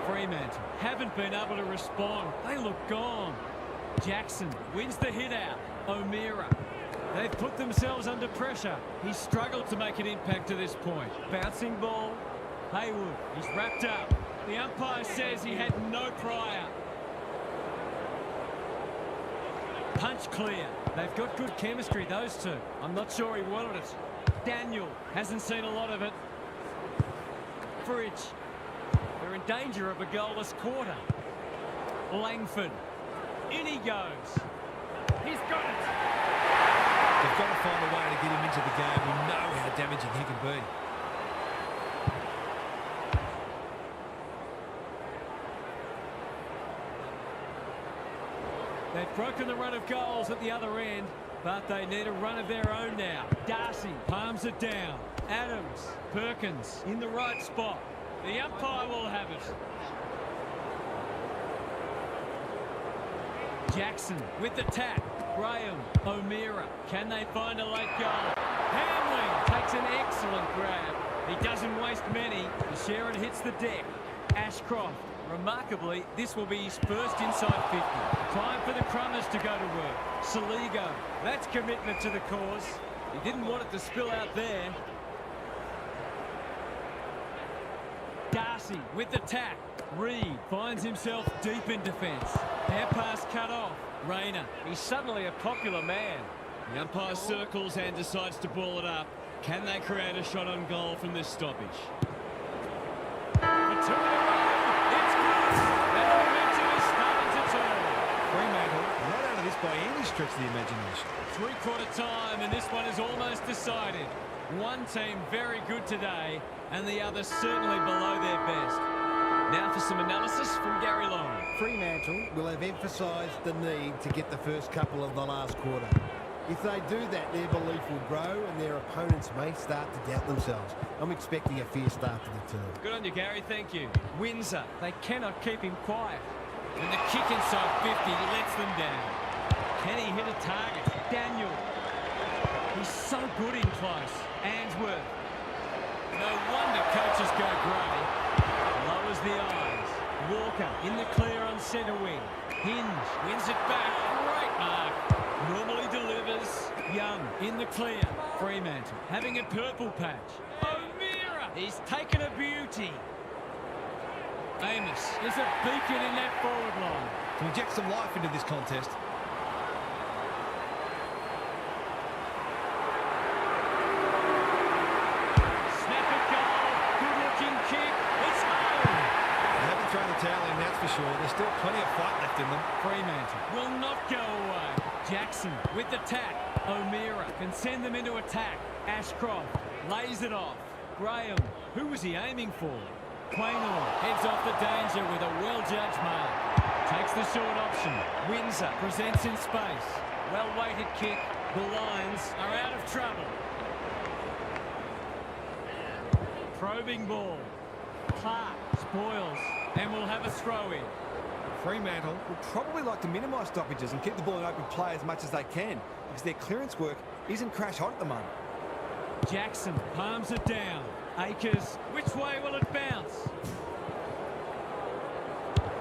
Speaker 1: Fremantle haven't been able to respond. They look gone. Jackson wins the hit out. O'Meara. They've put themselves under pressure. He's struggled to make an impact to this point. Bouncing ball. Haywood. He's wrapped up. The umpire says he had no prior. Punch clear. They've got good chemistry, those two. I'm not sure he wanted it. Daniel hasn't seen a lot of it. Fridge. They're in danger of a goalless quarter. Langford. In he goes. He's got it.
Speaker 2: They've got to find a way to get him into the game. We know how damaging he can be.
Speaker 1: They've broken the run of goals at the other end, but they need a run of their own now. Darcy palms it down. Adams, Perkins in the right spot. The umpire will have it. Jackson with the tap. Graham, O'Meara. Can they find a late goal? Hamling takes an excellent grab. He doesn't waste many. The Sharon hits the deck. Ashcroft. Remarkably, this will be his first inside 50. Time for the Crummers to go to work. Saligo. That's commitment to the cause. He didn't want it to spill out there. Darcy with the tap. Reed finds himself deep in defence. Air pass cut off. Rayner. He's suddenly a popular man. The umpire circles and decides to ball it up. Can they create a shot on goal from this stoppage? For two in a row. It's good. That momentum is starting to turn.
Speaker 2: Fremantle not out of this by any stretch of the imagination.
Speaker 1: Three-quarter time, and this one is almost decided. One team very good today, and the other certainly below their best. Now for some analysis from Gary Long.
Speaker 3: Fremantle will have emphasised the need to get the first couple of the last quarter. If they do that, their belief will grow and their opponents may start to doubt themselves. I'm expecting a fierce start to the term.
Speaker 1: Good on you, Gary. Thank you. Windsor. They cannot keep him quiet. And the kick inside 50 lets them down. Can he hit a target? Daniel. He's so good in close. Answorth. No wonder coaches go grey. Lowers the eyes. Walker in the clear on centre wing. Hinge wins it back. Great mark. Normally delivers. Young in the clear. Fremantle having a purple patch. O'Meara. He's taken a beauty. Amos is a beacon in that forward line.
Speaker 2: To inject some life into this contest. Sure, there's still plenty of fight left in them.
Speaker 1: Fremantle will not go away. Jackson with the tap. O'Meara can send them into attack. Ashcroft lays it off. Graham, who was he aiming for? Quaynor heads off the danger with a well-judged mark. Takes the short option. Windsor presents in space. Well-weighted kick. The Lions are out of trouble. Probing ball. Clark spoils. And we'll have a throw-in.
Speaker 4: Fremantle would probably like to minimise stoppages and keep the ball in open play as much as they can because their clearance work isn't crash hot at the moment.
Speaker 1: Jackson palms it down. Akers, which way will it bounce?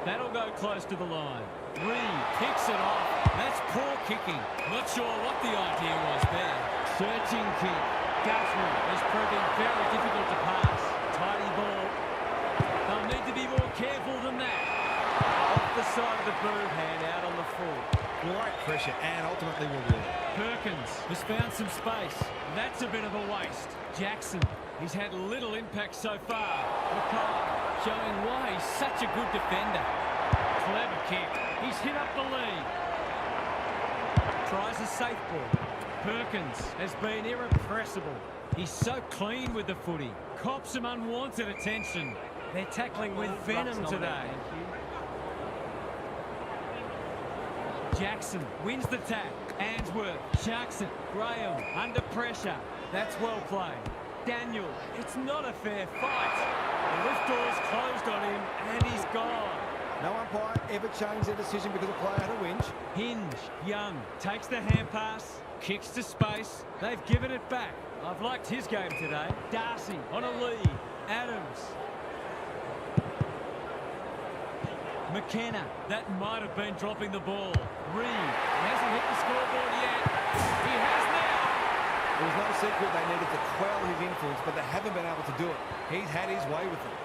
Speaker 1: That'll go close to the line. Reed kicks it off. That's poor kicking. Not sure what the idea was there. Searching kick. Guthrie is proving very difficult to pass. Tidy ball. more careful than that. Off the side of the boot, hand out on the full.
Speaker 4: Great pressure and ultimately reward.
Speaker 1: Perkins has found some space. That's a bit of a waste. Jackson, he's had little impact so far. McCall showing why he's such a good defender. Clever kick. He's hit up the lead. Tries a safe ball. Perkins has been irrepressible. He's so clean with the footy. Cops some unwanted attention. They're tackling with venom today. Jackson wins the tap. Answorth, Sharkson, Graham under pressure. That's well played. Daniel, it's not a fair fight. The lift door's closed on him and he's gone.
Speaker 4: No umpire ever changed their decision because a player had a whinge.
Speaker 1: Hinge, Young, takes the hand pass, kicks to space. They've given it back. I've liked his game today. Darcy on a lead. Adams. McKenna, that might have been dropping the ball. Reed hasn't hit the scoreboard yet. He has now.
Speaker 4: It was no secret they needed to quell his influence, but they haven't been able to do it. He's had his way with it.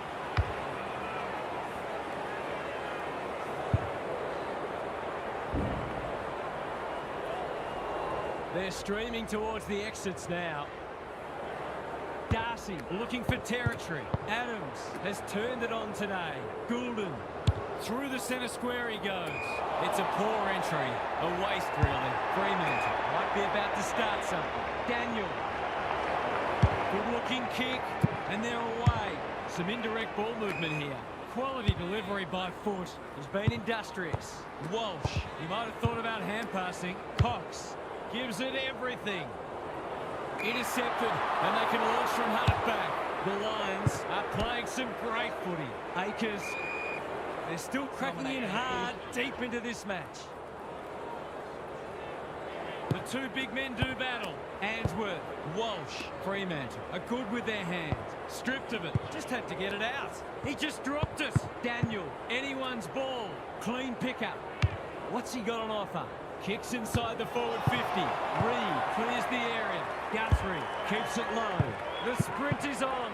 Speaker 1: They're streaming towards the exits now. Darcy looking for territory. Adams has turned it on today. Goulden through the centre square he goes. It's a poor entry. A waste, really. Fremantle might be about to start something. Daniel. Good-looking kick. And they're away. Some indirect ball movement here. Quality delivery by foot. Has been industrious. Walsh. He might have thought about hand passing. Cox gives it everything. Intercepted. And they can launch from half-back. The Lions are playing some great footy. Akers. They're still cracking in hard deep into this match. The two big men do battle. Answorth, Walsh, Fremantle are good with their hands. Stripped of it, just had to get it out. He just dropped it. Daniel, anyone's ball. Clean pickup. What's he got on offer? Kicks inside the forward 50. Reed clears the area. Guthrie keeps it low. The sprint is on.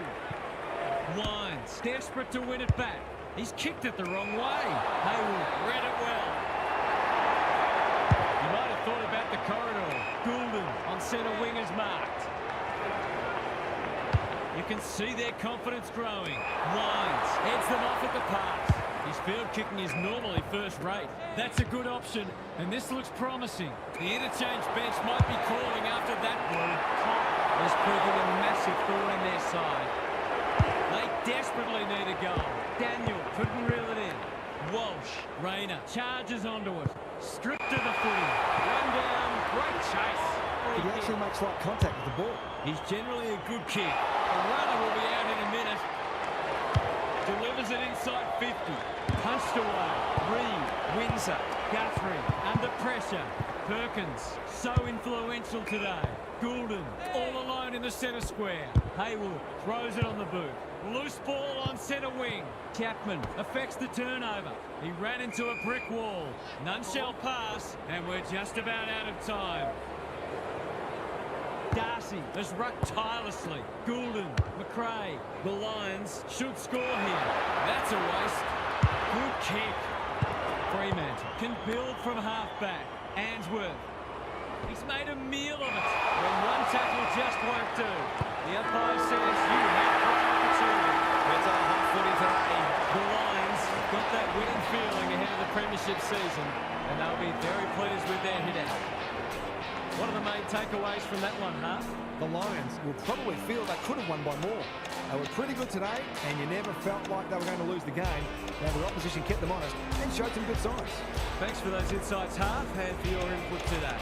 Speaker 1: Wines, desperate to win it back. He's kicked it the wrong way. Hayward read it well. You might have thought about the corridor. Goulden on centre wing is marked. You can see their confidence growing. Wines heads them off at the pass. His field kicking is normally first rate. That's a good option, and this looks promising. The interchange bench might be calling after that blue. Cobb is proving a massive thorn in their side. They desperately need a goal. Daniel couldn't reel it in. Walsh, Rayner charges onto it. Stripped to the footy. Run down, great chase.
Speaker 4: He actually makes light contact with the ball.
Speaker 1: He's generally a good kick. The runner will be out in a minute. Delivers it inside 50. Punched away. Reed, Windsor, Guthrie under pressure. Perkins, so influential today. Goulden, all alone in the centre square. Hayward throws it on the boot. Loose ball on centre wing. Chapman affects the turnover. He ran into a brick wall. None shall pass, and we're just about out of time. Darcy has rucked tirelessly. Goulden, McRae. The Lions should score here. That's a waste. Good kick. Fremantle can build from half-back. Answorth. He's made a meal of it. When one tackle just won't do. The umpire says you have one opportunity.
Speaker 4: It's a hot footy today.
Speaker 1: The Lions got that winning feeling ahead of the premiership season, and they'll be very pleased with their hit-out. What are the main takeaways from that one, Huff?
Speaker 4: The Lions will probably feel they could have won by more. They were pretty good today, and you never felt like they were going to lose the game. Now, the opposition kept them honest and showed some good signs.
Speaker 1: Thanks for those insights, Huff, and for your input today.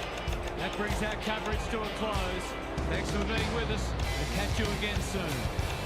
Speaker 1: That brings our coverage to a close. Thanks for being with us, and catch you again soon.